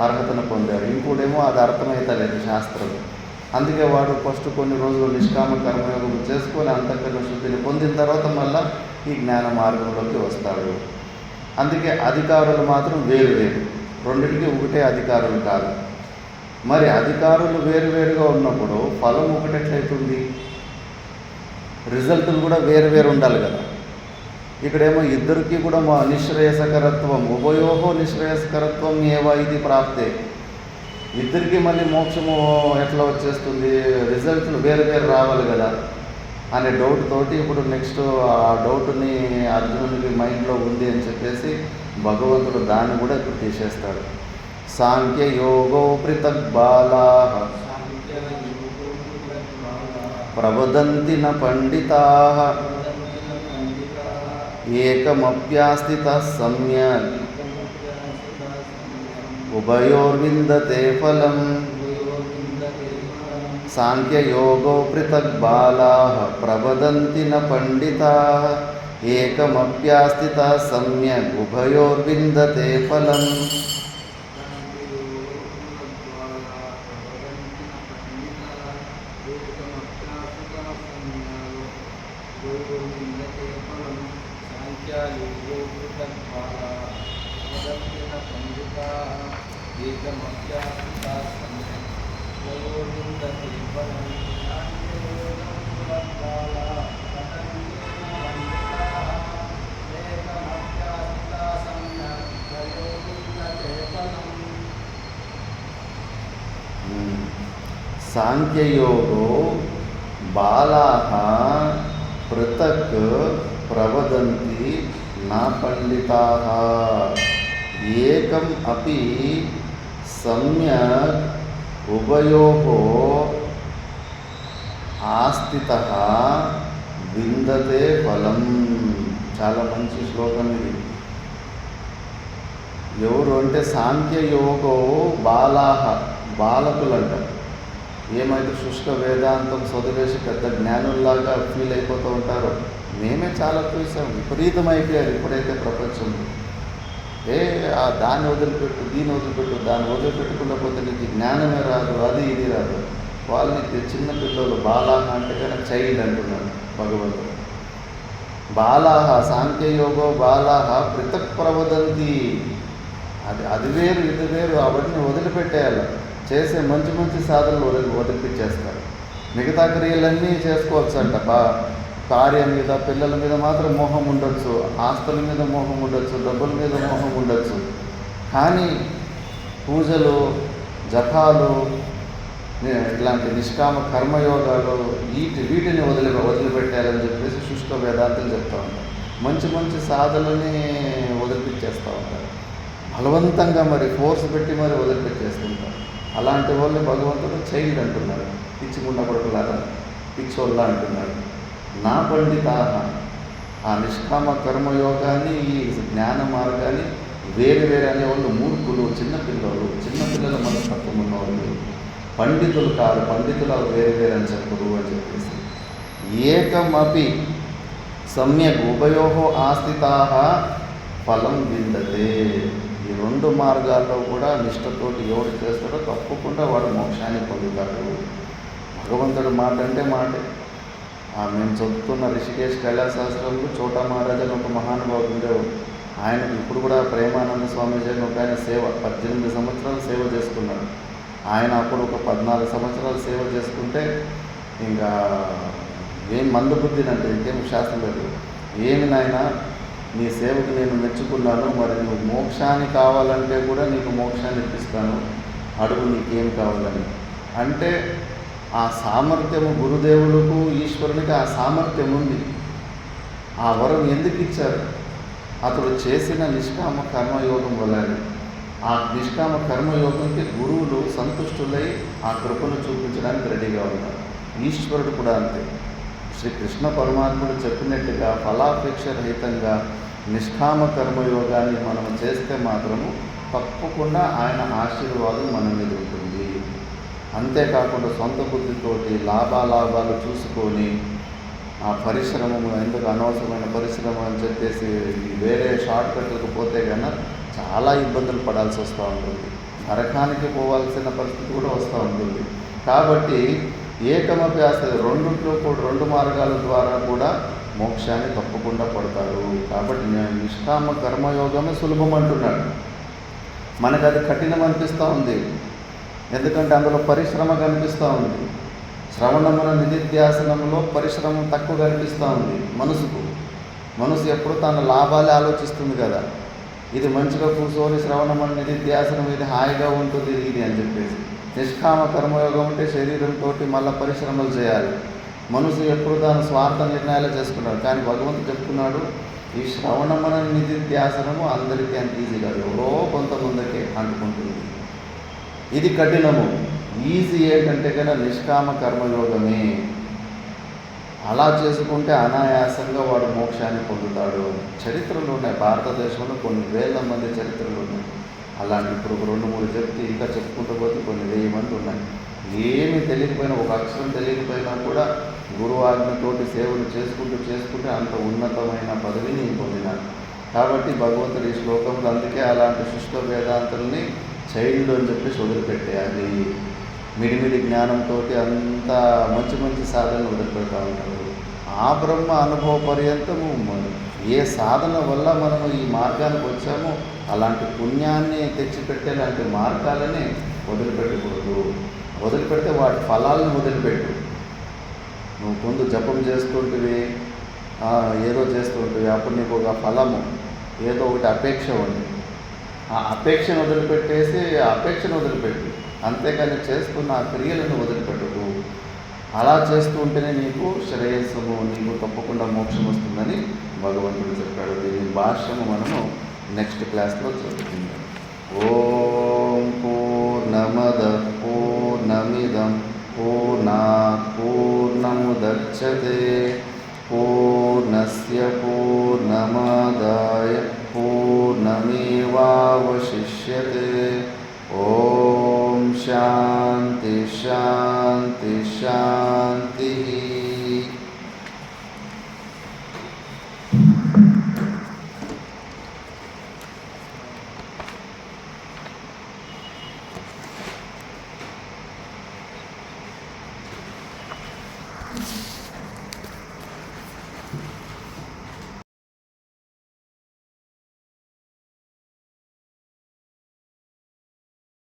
అర్హతను పొందాడు, ఇంకోటేమో అది అర్థమవుతలేదు శాస్త్రం. అందుకే వాడు ఫస్ట్ కొన్ని రోజులు నిష్కామ కర్మయోగం చేసుకొని అంతఃకరణ శుద్ధిని పొందిన తర్వాత మళ్ళీ ఈ జ్ఞాన మార్గంలోకి వస్తాడు. అందుకే అధికారులు మాత్రం వేరు వేరు, రెండింటికి ఒకటే అధికారులు కాదు. మరి అధికారులు వేరువేరుగా ఉన్నప్పుడు ఫలం ఒకటెట్లయితుంది? రిజల్టులు కూడా వేరు ఉండాలి కదా. ఇక్కడేమో ఇద్దరికి కూడా నిశ్రేయసకరత్వం, ఉభయోహో నిశ్రేయసకరత్వం ఏవా ఇది ప్రాప్తే. ఇద్దరికి మళ్ళీ మోక్షము ఎట్లా వచ్చేస్తుంది? రిజల్ట్లు వేరు రావాలి కదా అనే డౌట్ తోటి ఇప్పుడు నెక్స్ట్ ఆ డౌట్ని అర్జునుడికి మైండ్లో ఉంది అని చెప్పేసి భగవంతుడు దాన్ని కూడా ఇప్పుడు తీసేస్తాడు. సాంఖ్య యోగో పృథగ్బాలా ప్రవదంతి న పండితాః ఏకమప్యాస్థితః సమ్యక్ ఉభయోర్విందతే ఫలం. సాంఖ్యయోగో పృథగ్బాలాః ప్రవదంతి న పండితాః ఏకమప్యాస్థితః సమ్యక్ ఉభయోర్విందతే ఫలం. సాంఖ్యయోగో బాలాః పృథక్ ప్రవదంతి నా పండితాః ఏకం అపి సమ్యక్ ఉభయోః ఆస్థితః విందతే ఫలం. చాలా మంచి శ్లోకం ఇది. ఎవరు అంటే సాంఖ్యయోగో బాలాః, బాలకులంట. ఏమైతే శుష్క వేదాంతం చదివేసి పెద్ద జ్ఞానుల్లాగా ఫీల్ అయిపోతూ ఉంటారో, మేమే చాలా చూసాం. విపరీతమైపోయారు ఇప్పుడైతే ప్రపంచంలో. దాన్ని వదిలిపెట్టు, దీన్ని వదిలిపెట్టు, దాన్ని వదిలిపెట్టుకుండా పోతే నీకు జ్ఞానమే రాదు, అది ఇది రాదు. వాళ్ళని చిన్నపిల్లలు బాలాహ అంటే కానీ చైల్డ్ అంటున్నారు భగవంతుడు. బాలాహ సాంఖ్యయోగో బాలాహ పృథక్ ప్రవదంతి. అది వేరు ఇది వేరు, అవన్నీ వదిలిపెట్టేయాలి. చేసే మంచి మంచి సాధనలు వదిలిపించేస్తారు. మిగతా క్రియలన్నీ చేసుకోవచ్చు అంట. భార్య మీద, పిల్లల మీద మాత్రం మోహం ఉండొచ్చు, ఆస్తుల మీద మోహం ఉండొచ్చు, డబ్బుల మీద మోహం ఉండొచ్చు. కానీ పూజలు, జపాలు, ఇలాంటి నిష్కామ కర్మయోగాలు వీటిని వదిలిపెట్టాలని చెప్పేసి శుష్క వేదాంతులు చెప్తూ ఉంటారు. మంచి మంచి సాధనని వదిలిపెట్టేస్తూ ఉంటారు. బలవంతంగా మరి ఫోర్స్ పెట్టి మరి వదిలిపెట్టేస్తుంటారు. అలాంటి వాళ్ళు భగవంతుడు చైల్డ్ అంటున్నాడు. పిచ్చిగుండ కొడుకులారా, పిచ్చోళ్ళ అంటున్నాడు. నా పండితాః, ఆ నిష్కామ కర్మయోగాన్ని, ఈ జ్ఞాన మార్గాన్ని వేరు వేరే అనేవాళ్ళు మూర్ఖులు, చిన్నపిల్లల మనస్తత్వం ఉన్నవాళ్ళు. పండితులు కాదు, పండితులు వేరు వేరు అని చెప్పరు అని చెప్పేసి. ఏకమపి సమ్యక్ ఉభయోః ఆస్థితాః ఫలం విందతే. ఈ రెండు మార్గాల్లో కూడా నిష్ఠతోటి ఎవడు చేస్తాడో తప్పకుండా వాడు మోక్షాన్ని పొందుతాడు. భగవంతుడు మాట అంటే మాటే. మేము చదువుతున్న రిషికేశ్ కైలాసాశ్రమంలో చోటా మహారాజ్ అని ఒక మహానుభావుడు ఉండేవాడు. ఆయనకు ఇప్పుడు కూడా ప్రేమానంద స్వామీజీ అని ఒక ఆయన 18 సంవత్సరాలు సేవ చేసుకున్నాడు. ఆయన అప్పుడు ఒక 14 సంవత్సరాలు సేవ చేసుకుంటే ఇంకా ఏం మందబుద్ధినంటే ఇంకేం శాస్త్రం లేదు. ఏమి నాయనా, నీ సేవకు నేను మెచ్చుకున్నాను, మరి నువ్వు మోక్షాన్ని కావాలంటే కూడా నీకు మోక్షాన్ని ఇప్పిస్తాను, అడుగు నీకేం కావాలని. అంటే ఆ సామర్థ్యము గురుదేవులకు, ఈశ్వరునికి ఆ సామర్థ్యం ఉంది. ఆ వరం ఎందుకు ఇచ్చారు? అతడు చేసిన నిష్కామ కర్మయోగం వల్లనే. ఆ నిష్కామ కర్మయోగంకి గురువులు సంతుష్టులై ఆ కృపను చూపించడానికి రెడీగా ఉన్నారు. ఈశ్వరుడు కూడా అంతే. శ్రీకృష్ణ పరమాత్ముడు చెప్పినట్టుగా ఫలాపేక్ష రహితంగా నిష్కామ కర్మయోగాన్ని మనం చేస్తే మాత్రము తప్పకుండా ఆయన ఆశీర్వాదం మన మీద ఉంటుంది. అంతేకాకుండా సొంత బుద్ధితోటి లాభాలు చూసుకొని ఆ పరిశ్రమము ఎందుకు అనవసరమైన పరిశ్రమ అని చెప్పేసి వేరే షార్ట్ కట్లకు పోతే కన్నా చాలా ఇబ్బందులు పడాల్సి వస్తూ ఉంటుంది. నరకానికి పోవాల్సిన పరిస్థితి కూడా వస్తూ ఉంటుంది. కాబట్టి ఏకమపి ఆస్తి, రెండు మార్గాల ద్వారా కూడా మోక్షాన్ని తప్పకుండా పడతారు. కాబట్టి నిష్కామ కర్మయోగమే సులభం అంటున్నాడు. మనకు అది కఠినం అనిపిస్తూ ఉంది. ఎందుకంటే అందులో పరిశ్రమ కనిపిస్తూ ఉంది. శ్రవణమున నిధిధ్యాసనంలో పరిశ్రమ తక్కువ కనిపిస్తూ ఉంది మనసు ఎప్పుడు తన లాభాలే ఆలోచిస్తుంది కదా. ఇది మంచిగా కూర్చొని శ్రవణమున నిధిధ్యాసనం, ఇది హాయిగా ఉంటుంది ఇది అని చెప్పేసి. నిష్కామ కర్మయోగం అంటే శరీరంతో మళ్ళీ పరిశ్రమలు చేయాలి. మనసు ఎప్పుడు దాని స్వార్థ నిర్ణయాలు చేసుకున్నాడు. కానీ భగవంతుడు చెప్తున్నాడు, ఈ శ్రవణమున నిధిధ్యాసనము అందరికీ అంత ఈజీ కాదు, ఎవరో కొంతమందికి అంటుకుంటుంది. ఇది కఠినము. ఈజీ ఏంటంటే కన్నా నిష్కామ కర్మయోగమే. అలా చేసుకుంటే అనాయాసంగా వాడు మోక్షాన్ని పొందుతాడు. చరిత్రలు ఉన్నాయి, భారతదేశంలో కొన్ని వేల మంది చరిత్రలు ఉన్నాయి. అలాంటి ఇప్పుడు 2-3 చెప్తే ఇంకా చెప్పుకుంటూ పోతే కొన్ని 1000 మంది ఉన్నాయి. ఏమీ తెలియకపోయినా, ఒక అక్షరం తెలియకపోయినా కూడా గురువు ఆజ్ఞతోటి సేవలు చేసుకుంటూ అంత ఉన్నతమైన పదవిని పొందినారు. కాబట్టి భగవంతుడు ఈ శ్లోకంలో అందుకే అలాంటి శుష్క వేదాంతుల్ని చైల్డ్ అని చెప్పేసి వదిలిపెట్టేయాలి. మిడిమిడి జ్ఞానంతో అంతా మంచి సాధనలు వదిలిపెడతా ఉంటారు. ఆ బ్రహ్మ అనుభవ పర్యంతము ఏ సాధన వల్ల మనము ఈ మార్గానికి వచ్చామో అలాంటి పుణ్యాన్ని తెచ్చిపెట్టేలాంటి మార్గాలని వదిలిపెట్టకూడదు. వదిలిపెడితే వాటి ఫలాలను వదిలిపెట్టు. నువ్వు ముందు జపం చేస్తుంటివి, ఏదో చేస్తుంటివి, అప్పుడు నీకు ఒక ఫలము, ఏదో ఒకటి అపేక్ష ఉంది. ఆ అపేక్షను వదిలిపెట్టేసి ఆ అపేక్షను వదిలిపెట్టు, అంతేకాని చేస్తున్న ఆ క్రియలను వదిలిపెట్టకు. అలా చేస్తూ ఉంటేనే నీకు శ్రేయస్సము, నీకు తప్పకుండా మోక్షం వస్తుందని భగవంతుడు చెప్పాడు. దీని భాష్యము మనము నెక్స్ట్ క్లాస్లో చదువుకుందాం. ఓం పూర్ణమద పూర్ణమిదం పూర్ణాత్ పూర్ణముదచ్యతే పూర్ణస్య పూర్ణమాదాయ పూర్ణమేవావశిష్యతే. ఓం శాంతి శాంతి శాంతి.